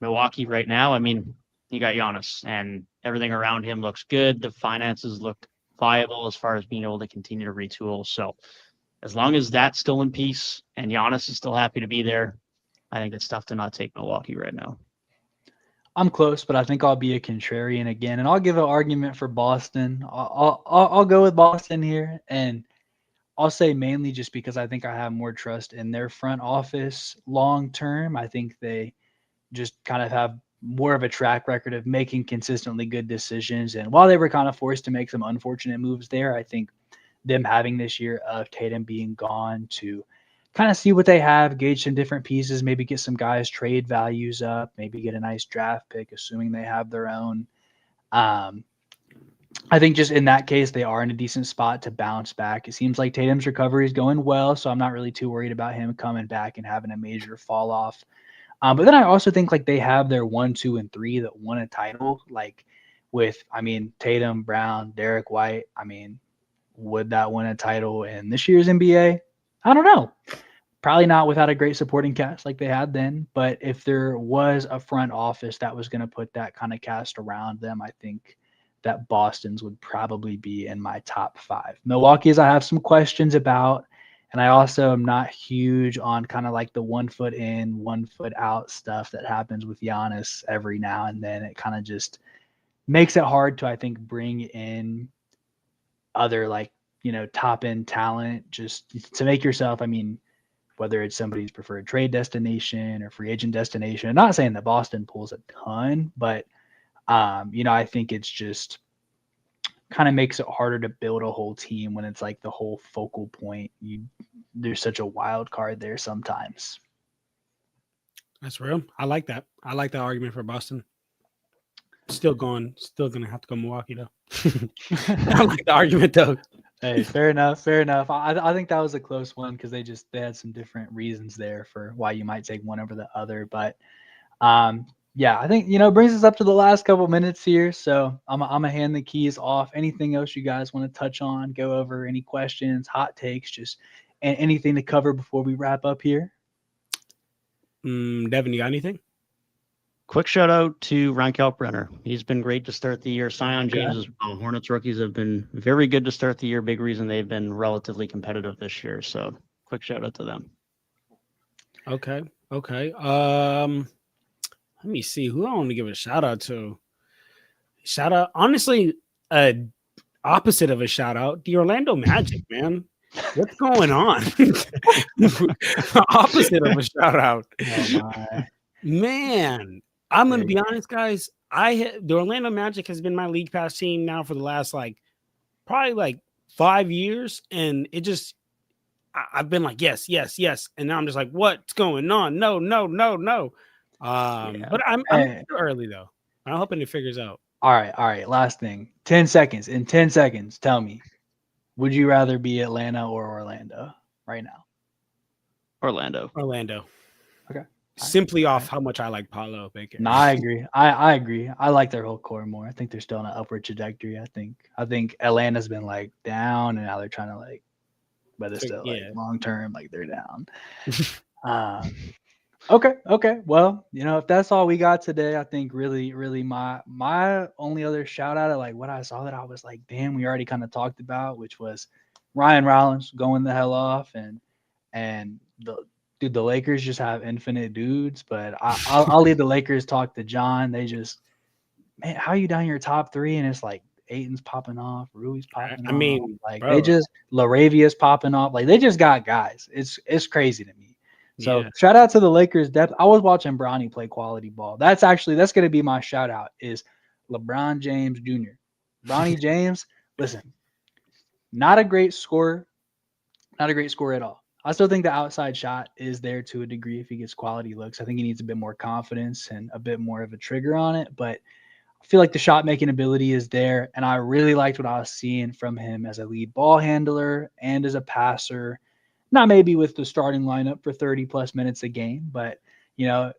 Milwaukee right now, I mean, you got Giannis and everything around him looks good. The finances look viable as far as being able to continue to retool. So as long as that's still in peace and Giannis is still happy to be there, I think it's tough to not take Milwaukee right now. I'm close, but I think I'll be a contrarian again, and I'll give an argument for Boston. I'll go with Boston here, and I'll say mainly just because I think I have more trust in their front office long term. I think they just kind of have more of a track record of making consistently good decisions. And while they were kind of forced to make some unfortunate moves there, I think them having this year of Tatum being gone to kind of see what they have, gauge some different pieces, maybe get some guys trade values up, maybe get a nice draft pick, assuming they have their own. I think just in that case, they are in a decent spot to bounce back. It seems like Tatum's recovery is going well, so I'm not really too worried about him coming back and having a major fall off. But then I also think like they have their 1, 2, and 3 that won a title, like with, I mean, Tatum, Brown, Derek White. I mean, would that win a title in this year's NBA? I don't know. Probably not without a great supporting cast like they had then. But if there was a front office that was going to put that kind of cast around them, I think that Boston's would probably be in my top 5. Milwaukee's I have some questions about. And I also am not huge on kind of like the 1 foot in, 1 foot out stuff that happens with Giannis every now and then. It kind of just makes it hard to, I think, bring in other like, top end talent just to make yourself, I mean, whether it's somebody's preferred trade destination or free agent destination. I'm not saying that Boston pulls a ton, but, I think it's just kind of makes it harder to build a whole team when it's like the whole focal point. There's such a wild card there sometimes. That's real. I like that. I like that argument for Boston. Still gonna have to go Milwaukee though. I like the argument though. Hey, fair enough. I think that was a close one because they had some different reasons there for why you might take one over the other. But yeah, I think, brings us up to the last couple minutes here. So I'm going to hand the keys off. Anything else you guys want to touch on, go over, any questions, hot takes, just anything to cover before we wrap up here? Devin, you got anything? Quick shout out to Ron Kalkbrenner. He's been great to start the year. Sion James as well. Hornets rookies have been very good to start the year. Big reason they've been relatively competitive this year. So quick shout out to them. Okay. Let me see who I want to give a shout out to. Honestly, opposite of a shout out, the Orlando Magic, man. What's going on? Opposite of a shout out. Oh my. Man, I'm going to be honest, guys. The Orlando Magic has been my league pass team now for the last probably 5 years. And it just, I've been like, yes. And now I'm just like, what's going on? No. But I'm too early though. I'm hoping it figures out. All right. Last thing. 10 seconds. In 10 seconds, tell me, would you rather be Atlanta or Orlando right now? Orlando. Okay. Simply off how much I like Paolo Baker. No, I agree. I agree. I like their whole core more. I think they're still on an upward trajectory. I think Atlanta's been down, and now they're trying to but it's still long term, they're down. Okay. Well, if that's all we got today, I think really my only other shout out at what I saw that I was like, damn, we already kind of talked about, which was Ryan Rollins going the hell off, and the Lakers just have infinite dudes, but I'll leave the Lakers talk to John. They just, man, how are you down your top 3 and it's Ayton's popping off, Rui's popping off. Mean, they just LaRavia's popping off. They just got guys. It's crazy to me. So Yeah. shout out to the Lakers depth. I was watching Bronny play quality ball. That's going to be my shout out is LeBron James Jr. Bronny James, listen, not a great scorer, not a great scorer at all. I still think the outside shot is there to a degree if he gets quality looks. I think he needs a bit more confidence and a bit more of a trigger on it, but I feel like the shot making ability is there, and I really liked what I was seeing from him as a lead ball handler and as a passer. Not maybe with the starting lineup for 30 plus minutes a game, but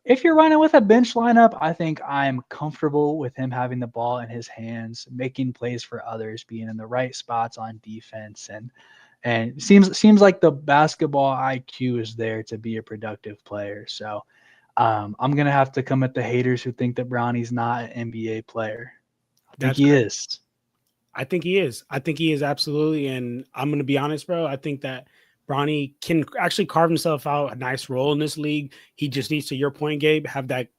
if you're running with a bench lineup, I think I'm comfortable with him having the ball in his hands, making plays for others, being in the right spots on defense, and seems like the basketball IQ is there to be a productive player. So I'm gonna have to come at the haters who think that Bronny's not an NBA player. I think he is. I think he is. I think he is absolutely. And I'm gonna be honest, bro. I think that Bronny can actually carve himself out a nice role in this league. He just needs, to your point, Gabe, have that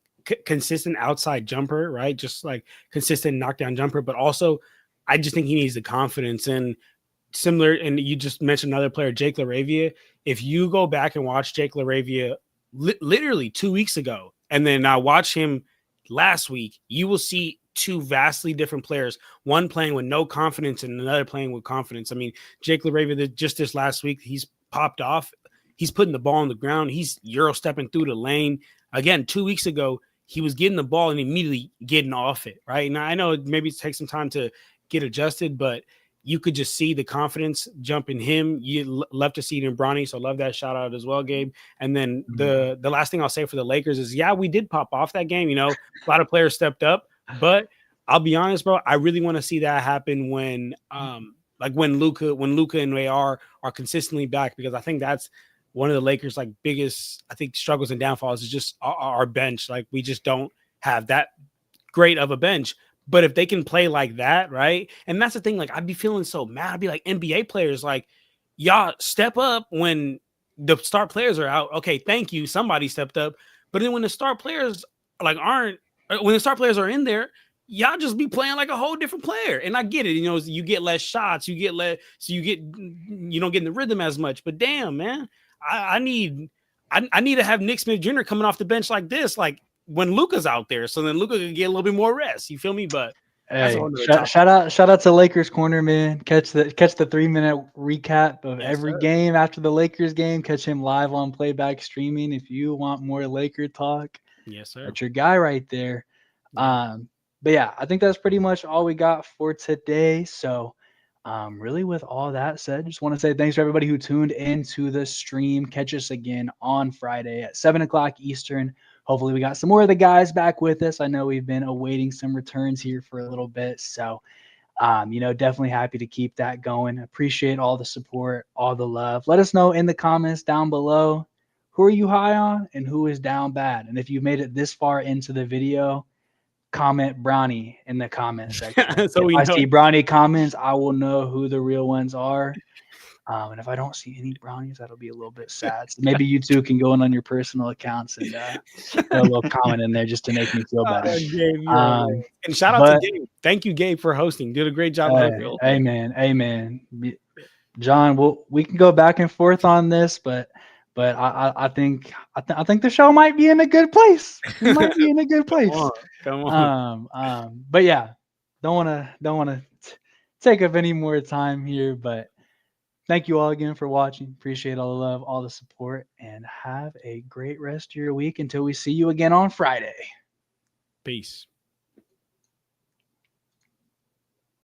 consistent outside jumper, right? Just like consistent knockdown jumper. But also, I just think he needs the confidence. And similar, and you just mentioned another player, Jake LaRavia. If you go back and watch Jake LaRavia literally 2 weeks ago, and then now watch him last week, you will see two vastly different players, one playing with no confidence and another playing with confidence. I mean, Jake LaRavia, just this last week, he's popped off. He's putting the ball on the ground. He's Euro stepping through the lane. Again, 2 weeks ago, he was getting the ball and immediately getting off it, right? Now, I know maybe it takes some time to get adjusted, but you could just see the confidence jump in him. You love to see it in Bronny, so love that shout out as well, Gabe. And then the last thing I'll say for the Lakers is, yeah, we did pop off that game. A lot of players stepped up, but I'll be honest, bro, I really want to see that happen when Luka and AR are consistently back, because I think that's one of the Lakers' biggest, I think, struggles and downfalls is just our bench. Like, we just don't have that great of a bench. But if they can play like that, right? And that's the thing, I'd be feeling so mad. I'd be like, NBA players, y'all step up when the star players are out. Okay, thank you. Somebody stepped up. But then when the star players when the star players are in there, y'all just be playing like a whole different player. And I get it. You get less shots. You don't get in the rhythm as much. But damn, man, I need to have Nick Smith Jr. coming off the bench like this, when Luka's out there, so then Luka can get a little bit more rest. You feel me? But hey, shout out to Lakers Corner, man. Catch the 3-minute recap of every game after the Lakers game. Catch him live on playback streaming if you want more Laker talk. Yes, sir. That's your guy right there. Yeah. But yeah, I think that's pretty much all we got for today. So really, with all that said, just want to say thanks to everybody who tuned into the stream. Catch us again on Friday at 7:00 Eastern. Hopefully we got some more of the guys back with us. I know we've been awaiting some returns here for a little bit. So, definitely happy to keep that going. Appreciate all the support, all the love. Let us know in the comments down below, who are you high on and who is down bad? And if you've made it this far into the video, comment Bronny in the comment section. So if I see Bronny comments, I will know who the real ones are. And if I don't see any Brownies, that'll be a little bit sad. So maybe you two can go in on your personal accounts and put a little comment in there just to make me feel better. Gabe, and shout out to Gabe. Thank you, Gabe, for hosting. Did a great job. Amen. John, we can go back and forth on this, but I think the show might be in a good place. We might be in a good place. Come on. But yeah, don't want to take up any more time here, but thank you all again for watching. Appreciate all the love, all the support, and have a great rest of your week until we see you again on Friday. Peace.